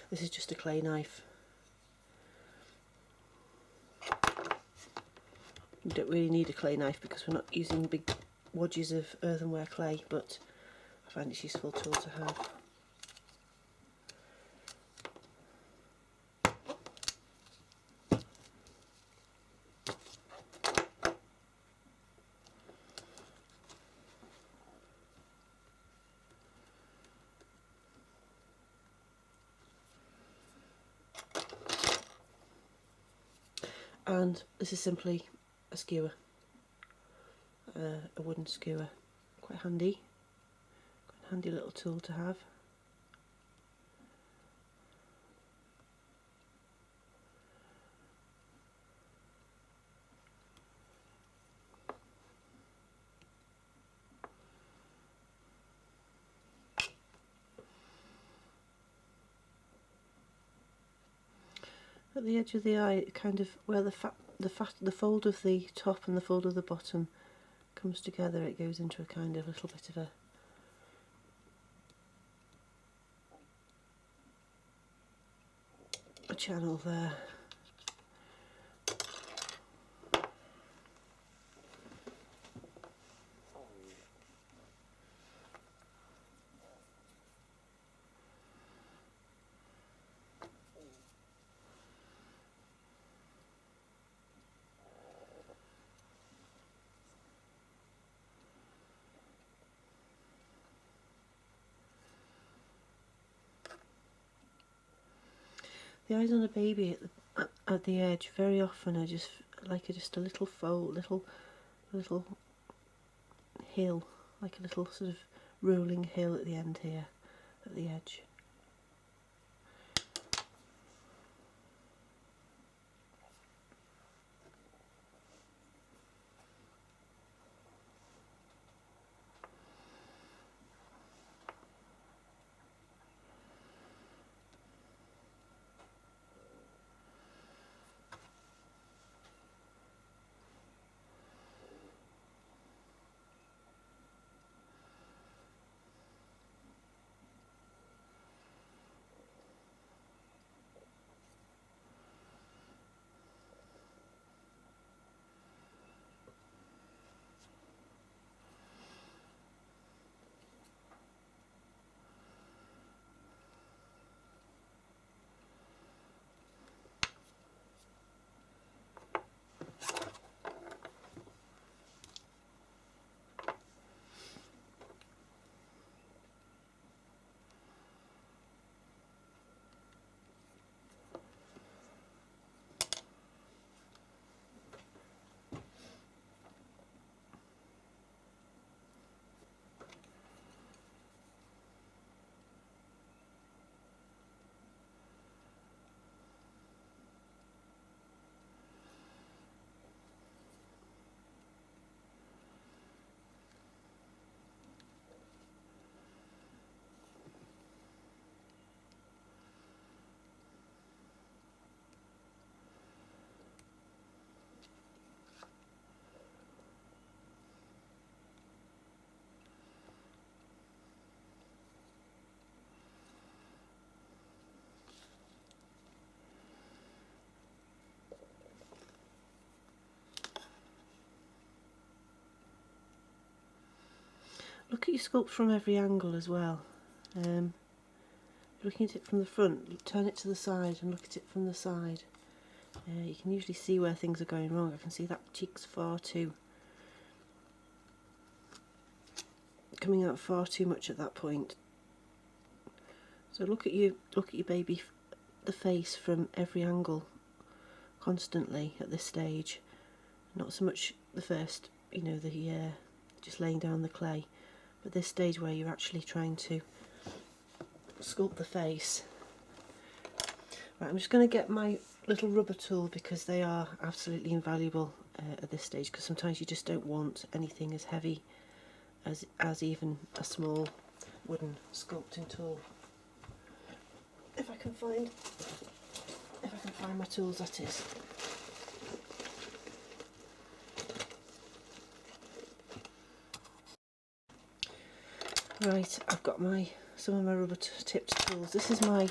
This is just a clay knife. You don't really need a clay knife because we're not using big wadges of earthenware clay, but I find it's a useful tool to have. And this is simply a skewer, a wooden skewer. Quite handy little tool to have. At the edge of the eye, kind of where the fold of the top and the fold of the bottom comes together, it goes into a kind of little bit of a channel there. The eyes on a baby at the edge very often are just like just a little fold, little hill, like a little sort of rolling hill at the end here, at the edge. look at your sculpt from every angle as well. Looking at it from the front, turn it to the side and look at it from the side. You can usually see where things are going wrong. I can see that cheek's coming out far too much at that point. So look at your baby, the face from every angle constantly at this stage. Not so much the first, you know, just laying down the clay, but this stage where you're actually trying to sculpt the face. Right, I'm just going to get my little rubber tool because they are absolutely invaluable at this stage, because sometimes you just don't want anything as heavy as even a small wooden sculpting tool. If I can find my tools, that is. Right, I've got some of my rubber tipped tools. This is my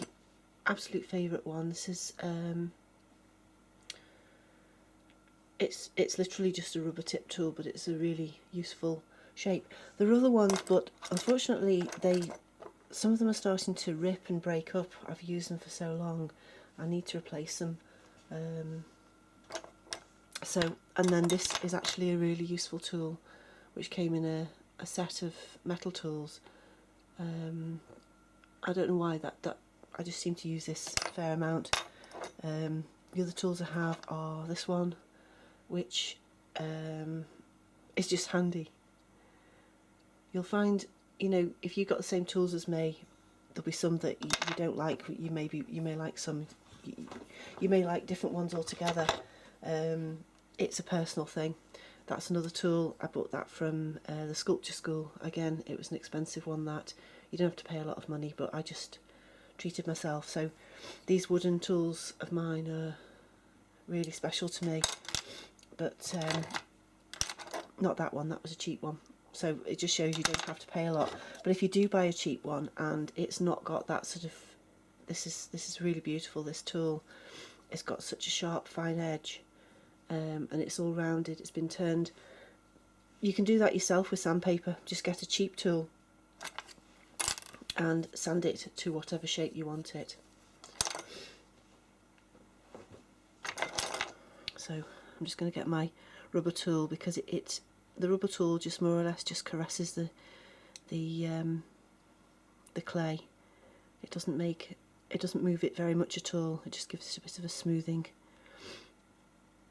absolute favourite one. This is it's literally just a rubber tip tool, but it's a really useful shape. There are other ones, but unfortunately some of them are starting to rip and break up. I've used them for so long, I need to replace them. And then this is actually a really useful tool, which came in a set of metal tools. I don't know why that I just seem to use this a fair amount. The other tools I have are this one, which is just handy. You'll find, you know, if you've got the same tools as me, there'll be some that you don't like. You may like some. You may like different ones altogether. It's a personal thing. That's another tool. I bought that from the sculpture school. Again, it was an expensive one. That you don't have to pay a lot of money, but I just treated myself. So these wooden tools of mine are really special to me, but not that one. That was a cheap one. So it just shows you don't have to pay a lot. But if you do buy a cheap one and it's not got that sort of, this is really beautiful, this tool. It's got such a sharp, fine edge, and it's all rounded. It's been turned. You can do that yourself with sandpaper. Just get a cheap tool and sand it to whatever shape you want it. So I'm just going to get my rubber tool, because the rubber tool just more or less just caresses the clay. It doesn't move it very much at all. It just gives it a bit of a smoothing.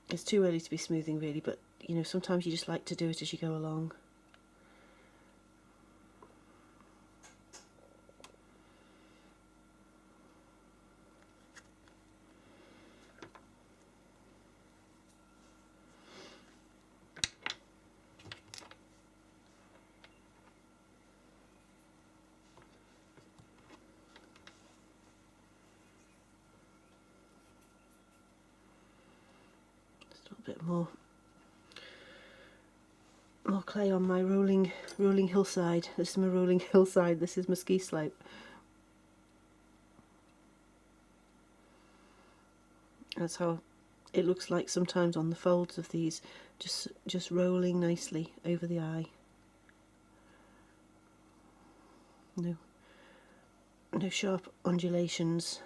It's too early to be smoothing really, but you know, sometimes you just like to do it as you go along. Bit more clay on my rolling hillside. This is my rolling hillside. This is my ski slope. That's how it looks like sometimes on the folds of these, just rolling nicely over the eye. No sharp undulations.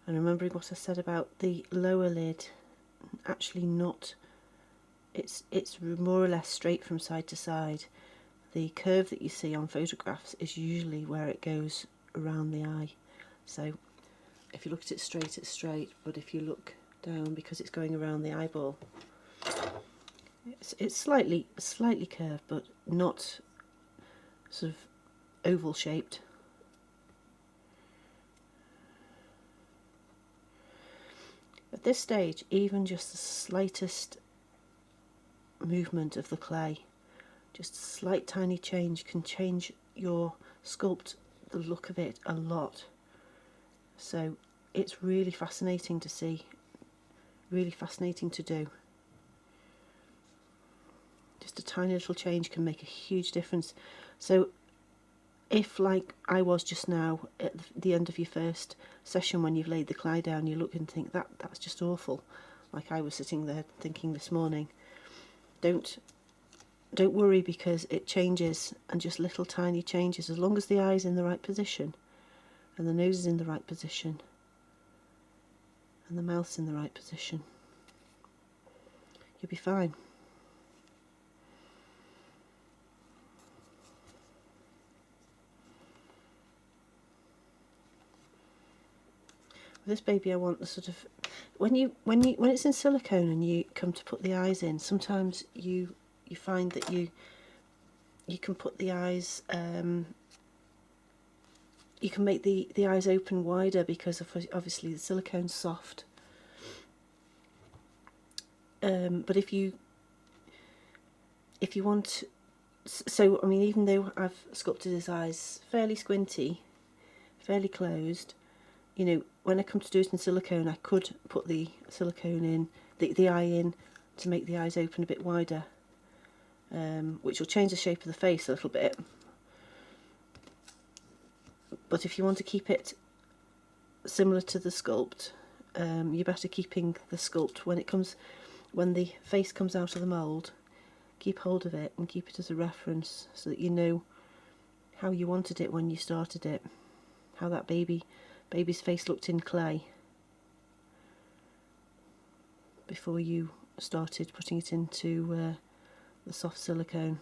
And remembering what I said about the lower lid, actually not, it's more or less straight from side to side. The curve that you see on photographs is usually where it goes around the eye. So if you look at it straight, it's straight, but if you look down, because it's going around the eyeball, it's slightly curved, but not sort of oval shaped. At this stage, even just the slightest movement of the clay, just a slight tiny change, can change your sculpt, the look of it, a lot. So it's really fascinating to see, really fascinating to do. just a tiny little change can make a huge difference. So if, like I was just now, at the end of your first session when you've laid the clay down, you look and think that's just awful, like I was sitting there thinking this morning, don't worry, because it changes, and just little tiny changes, as long as the eye's in the right position and the nose is in the right position and the mouth's in the right position, you'll be fine. This baby, I want the sort of, when it's in silicone and you come to put the eyes in, sometimes you find that you can put the eyes, you can make the eyes open wider, because obviously the silicone's soft. But if you want, so I mean, even though I've sculpted his eyes fairly squinty, fairly closed, you know, when I come to do it in silicone, I could put the silicone in, the eye in, to make the eyes open a bit wider, which will change the shape of the face a little bit. But if you want to keep it similar to the sculpt, you're better keeping the sculpt when the face comes out of the mould. Keep hold of it and keep it as a reference, so that you know how you wanted it when you started it, how that baby's face looked in clay before you started putting it into the soft silicone.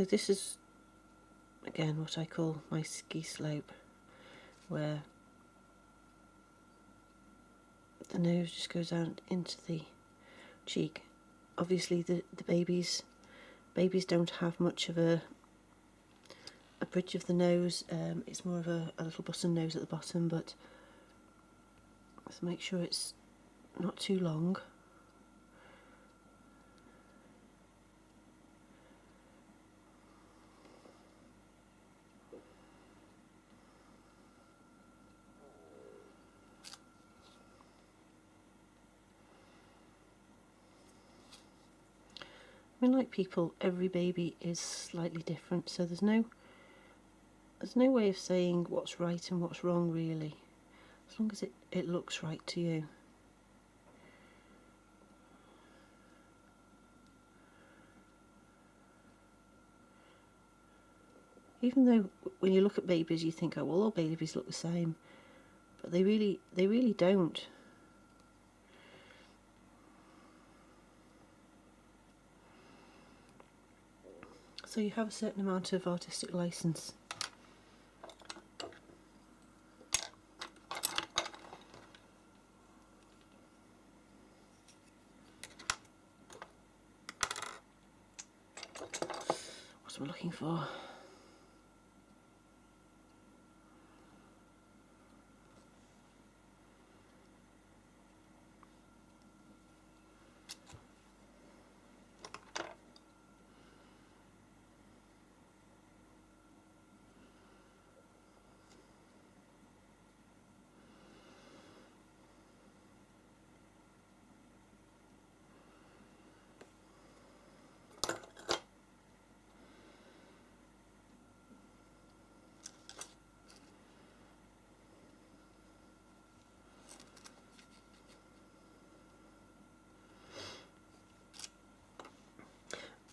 So this is again what I call my ski slope, where the nose just goes out into the cheek. Obviously the babies don't have much of a bridge of the nose, it's more of a little button nose at the bottom, but let's make sure it's not too long. I mean, like people, every baby is slightly different, so there's no way of saying what's right and what's wrong, really, as long as it looks right to you. Even though when you look at babies you think, oh well, all babies look the same, but they really don't. So you have a certain amount of artistic license. What am I looking for?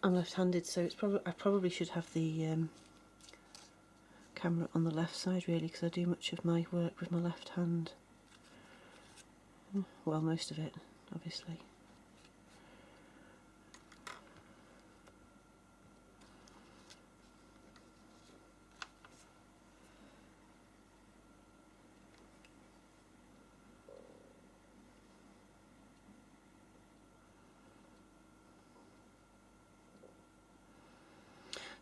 I'm left-handed, so it's I probably should have the camera on the left side, really, because I do much of my work with my left hand. Well, most of it, obviously.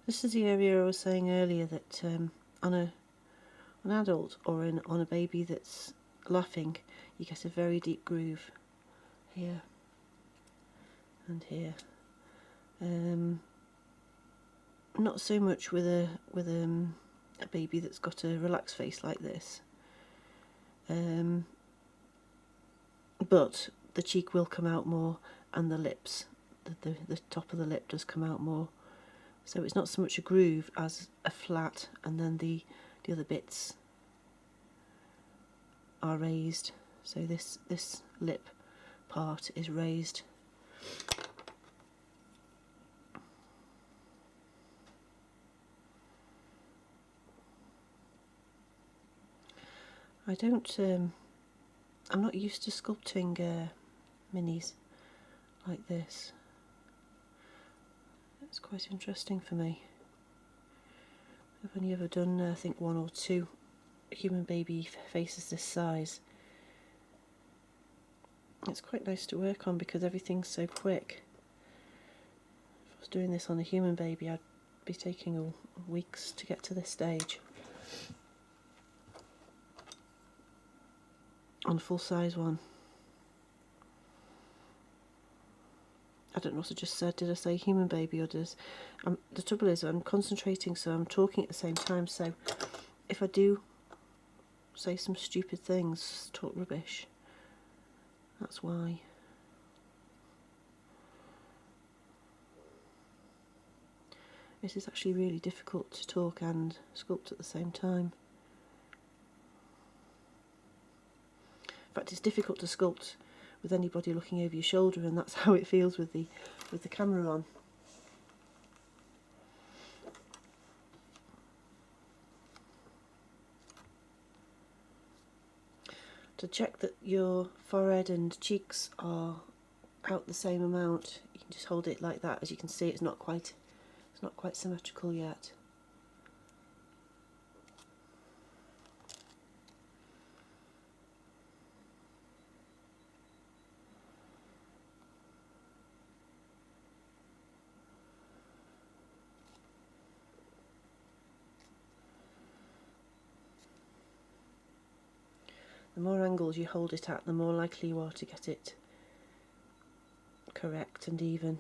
This is the area I was saying earlier that on an adult or on a baby that's laughing, you get a very deep groove here and here. Not so much with a baby that's got a relaxed face like this, but the cheek will come out more, and the lips, the top of the lip does come out more. So it's not so much a groove as a flat, and then the other bits are raised. So this lip part is raised. I'm not used to sculpting minis like this. It's quite interesting for me. I've only ever done, I think, 1 or 2 human baby faces this size. It's quite nice to work on because everything's so quick. If I was doing this on a human baby, I'd be taking weeks to get to this stage. On a full-size one. I don't know what I just said. Did I say human baby or does... the trouble is I'm concentrating, so I'm talking at the same time, so if I do say some stupid things, talk rubbish, that's why. It is actually really difficult to talk and sculpt at the same time. In fact, it's difficult to sculpt with anybody looking over your shoulder, and that's how it feels with the camera on. To check that your forehead and cheeks are out the same amount, you can just hold it like that. As you can see, it's not quite not quite symmetrical yet. The more angles you hold it at, the more likely you are to get it correct and even.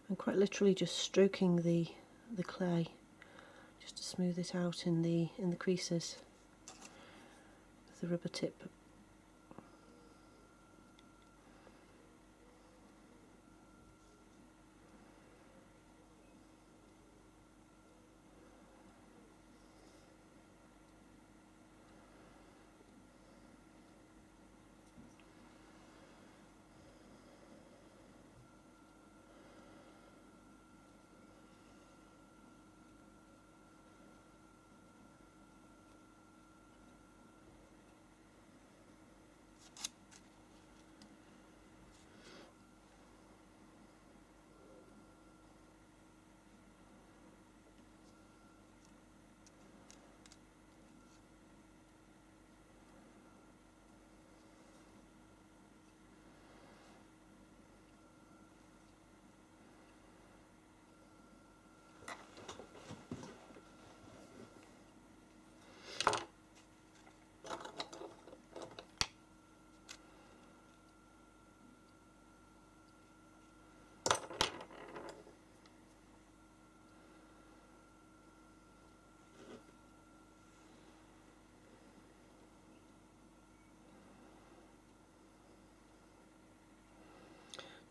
I'm quite literally just stroking the clay just to smooth it out in the creases with the rubber tip.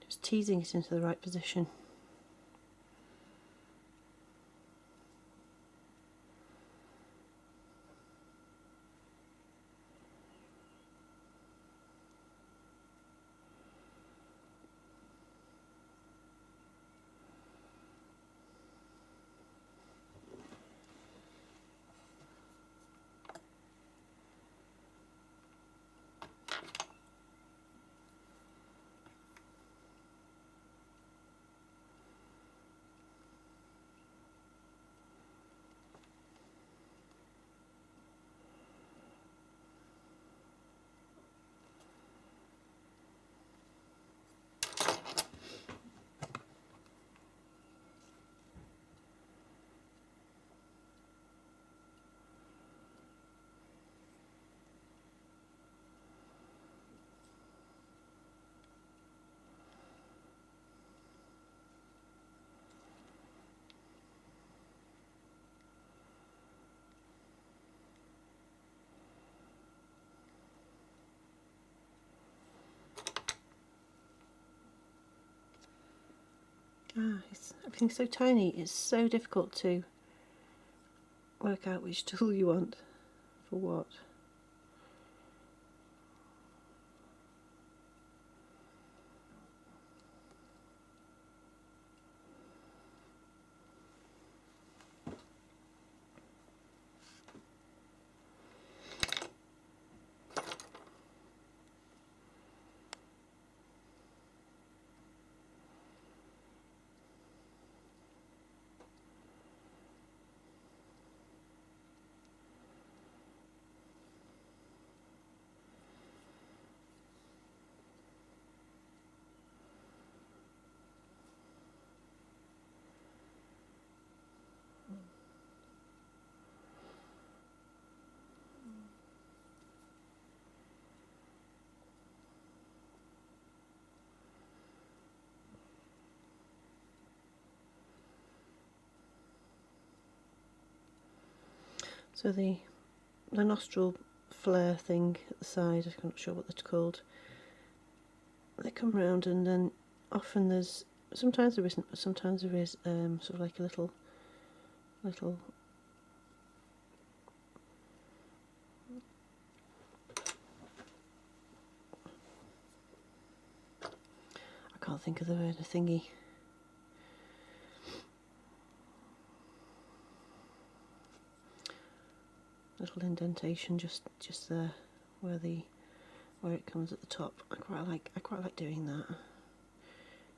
Just teasing it into the right position. Everything's so tiny, it's so difficult to work out which tool you want for what. So the the nostril flare thing at the side. I'm not sure what they're called. They come round, and then often sometimes there isn't, but sometimes there is sort of like a little I can't think of the word, a thingy. Little indentation just there where it comes at the top. I quite like doing that.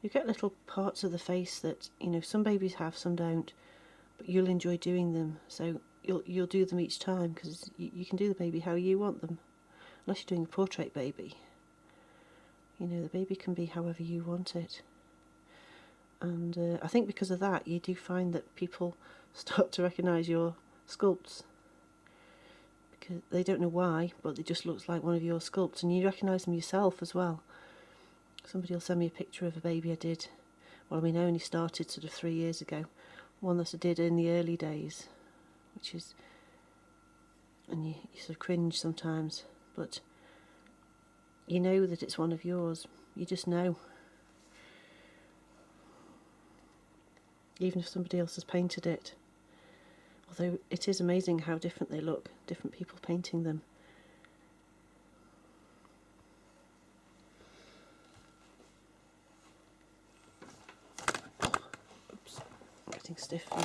You get little parts of the face that, you know, some babies have, some don't, but you'll enjoy doing them. So you'll do them each time, because you can do the baby how you want them, unless you're doing a portrait baby. You know, the baby can be however you want it. And I think because of that, you do find that people start to recognise your sculpts. Because they don't know why, but it just looks like one of your sculpts, and you recognise them yourself as well. Somebody will send me a picture of a baby I did, well, I mean, I only started sort of 3 years ago, one that I did in the early days, which is, and you sort of cringe sometimes, but you know that it's one of yours, you just know. Even if somebody else has painted it. Although it is amazing how different they look, different people painting them. Oops, I'm getting stiff now.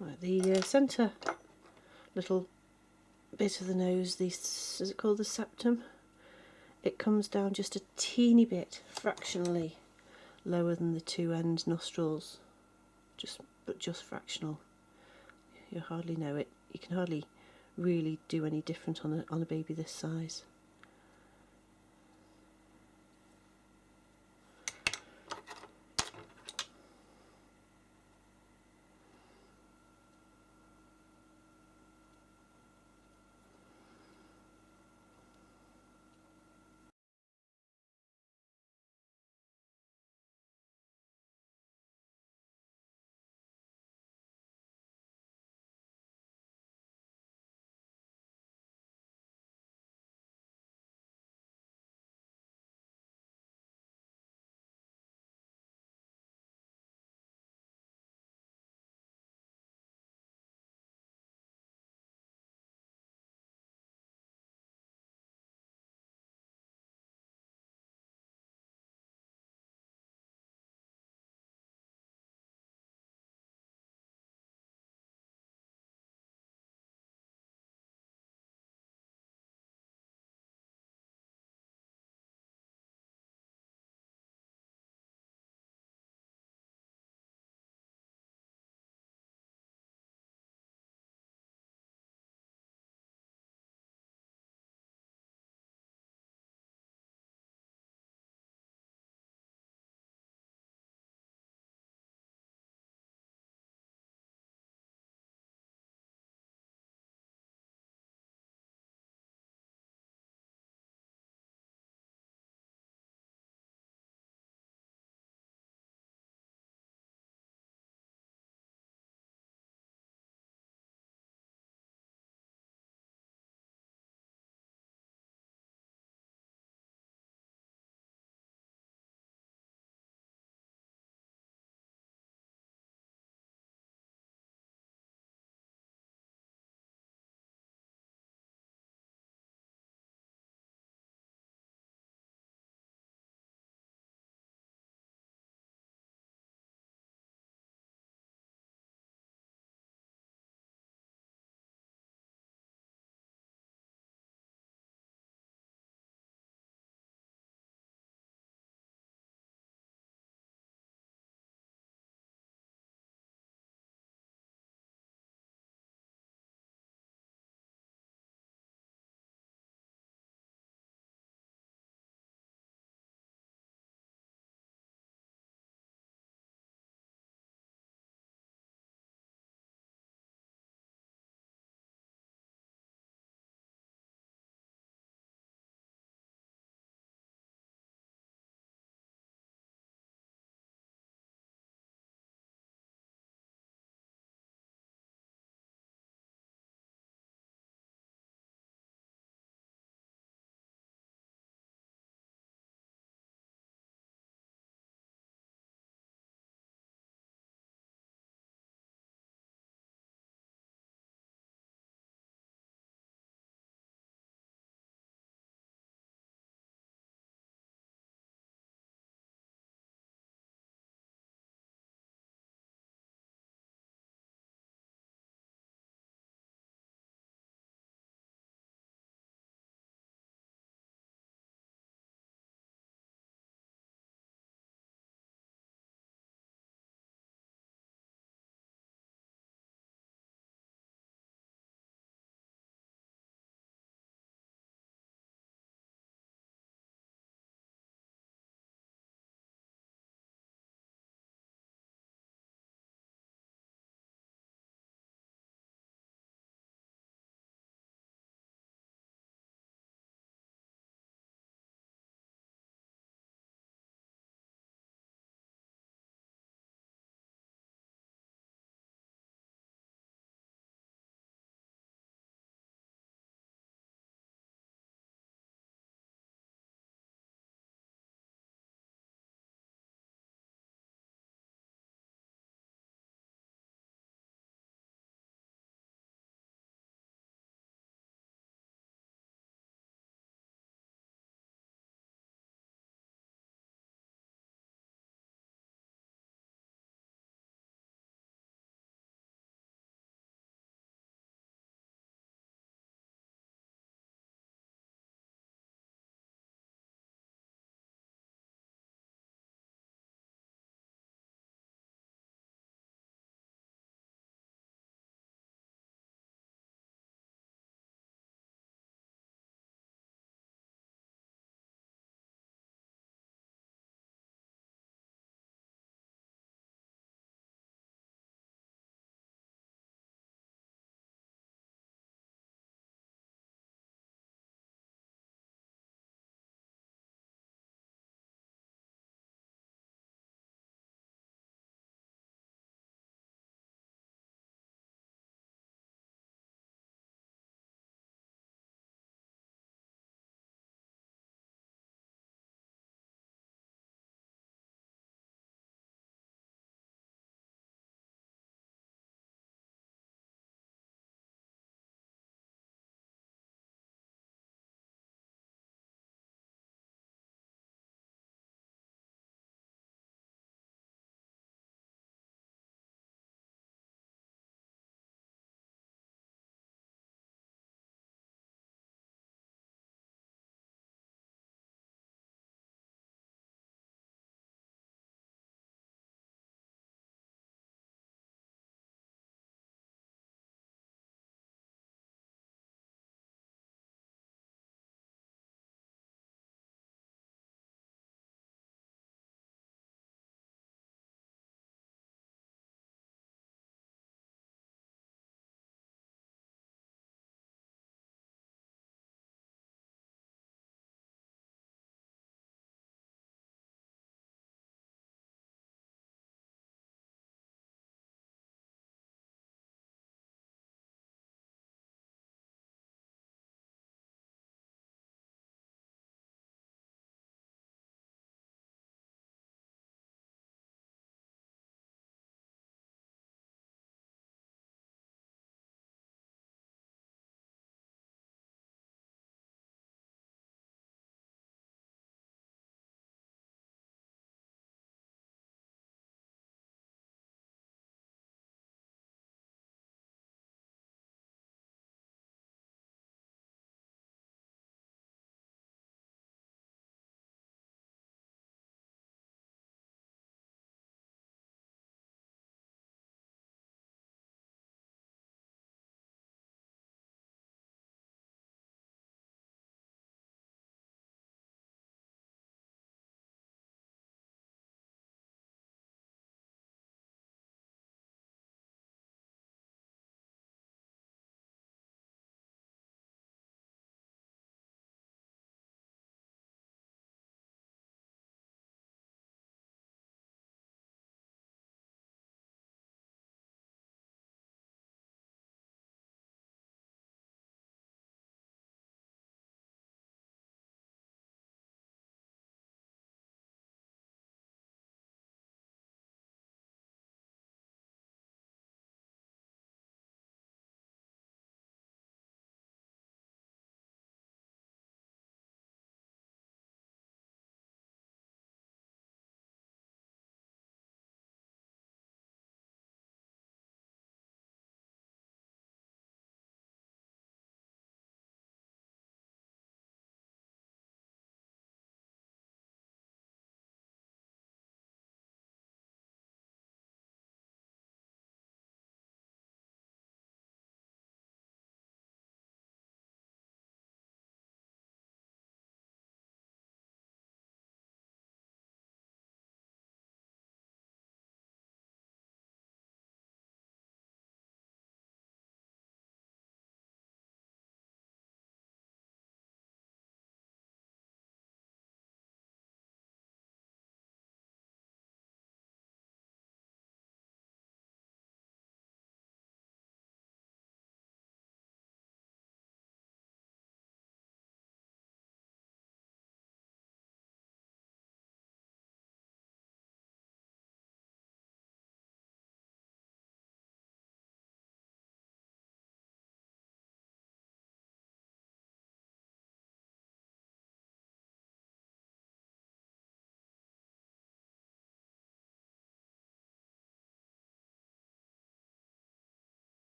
Right, the centre little bit of the nose, is it called the septum? It comes down just a teeny bit, fractionally lower than the two end nostrils, but just fractional. You hardly know it. You can hardly really do any different on a baby this size.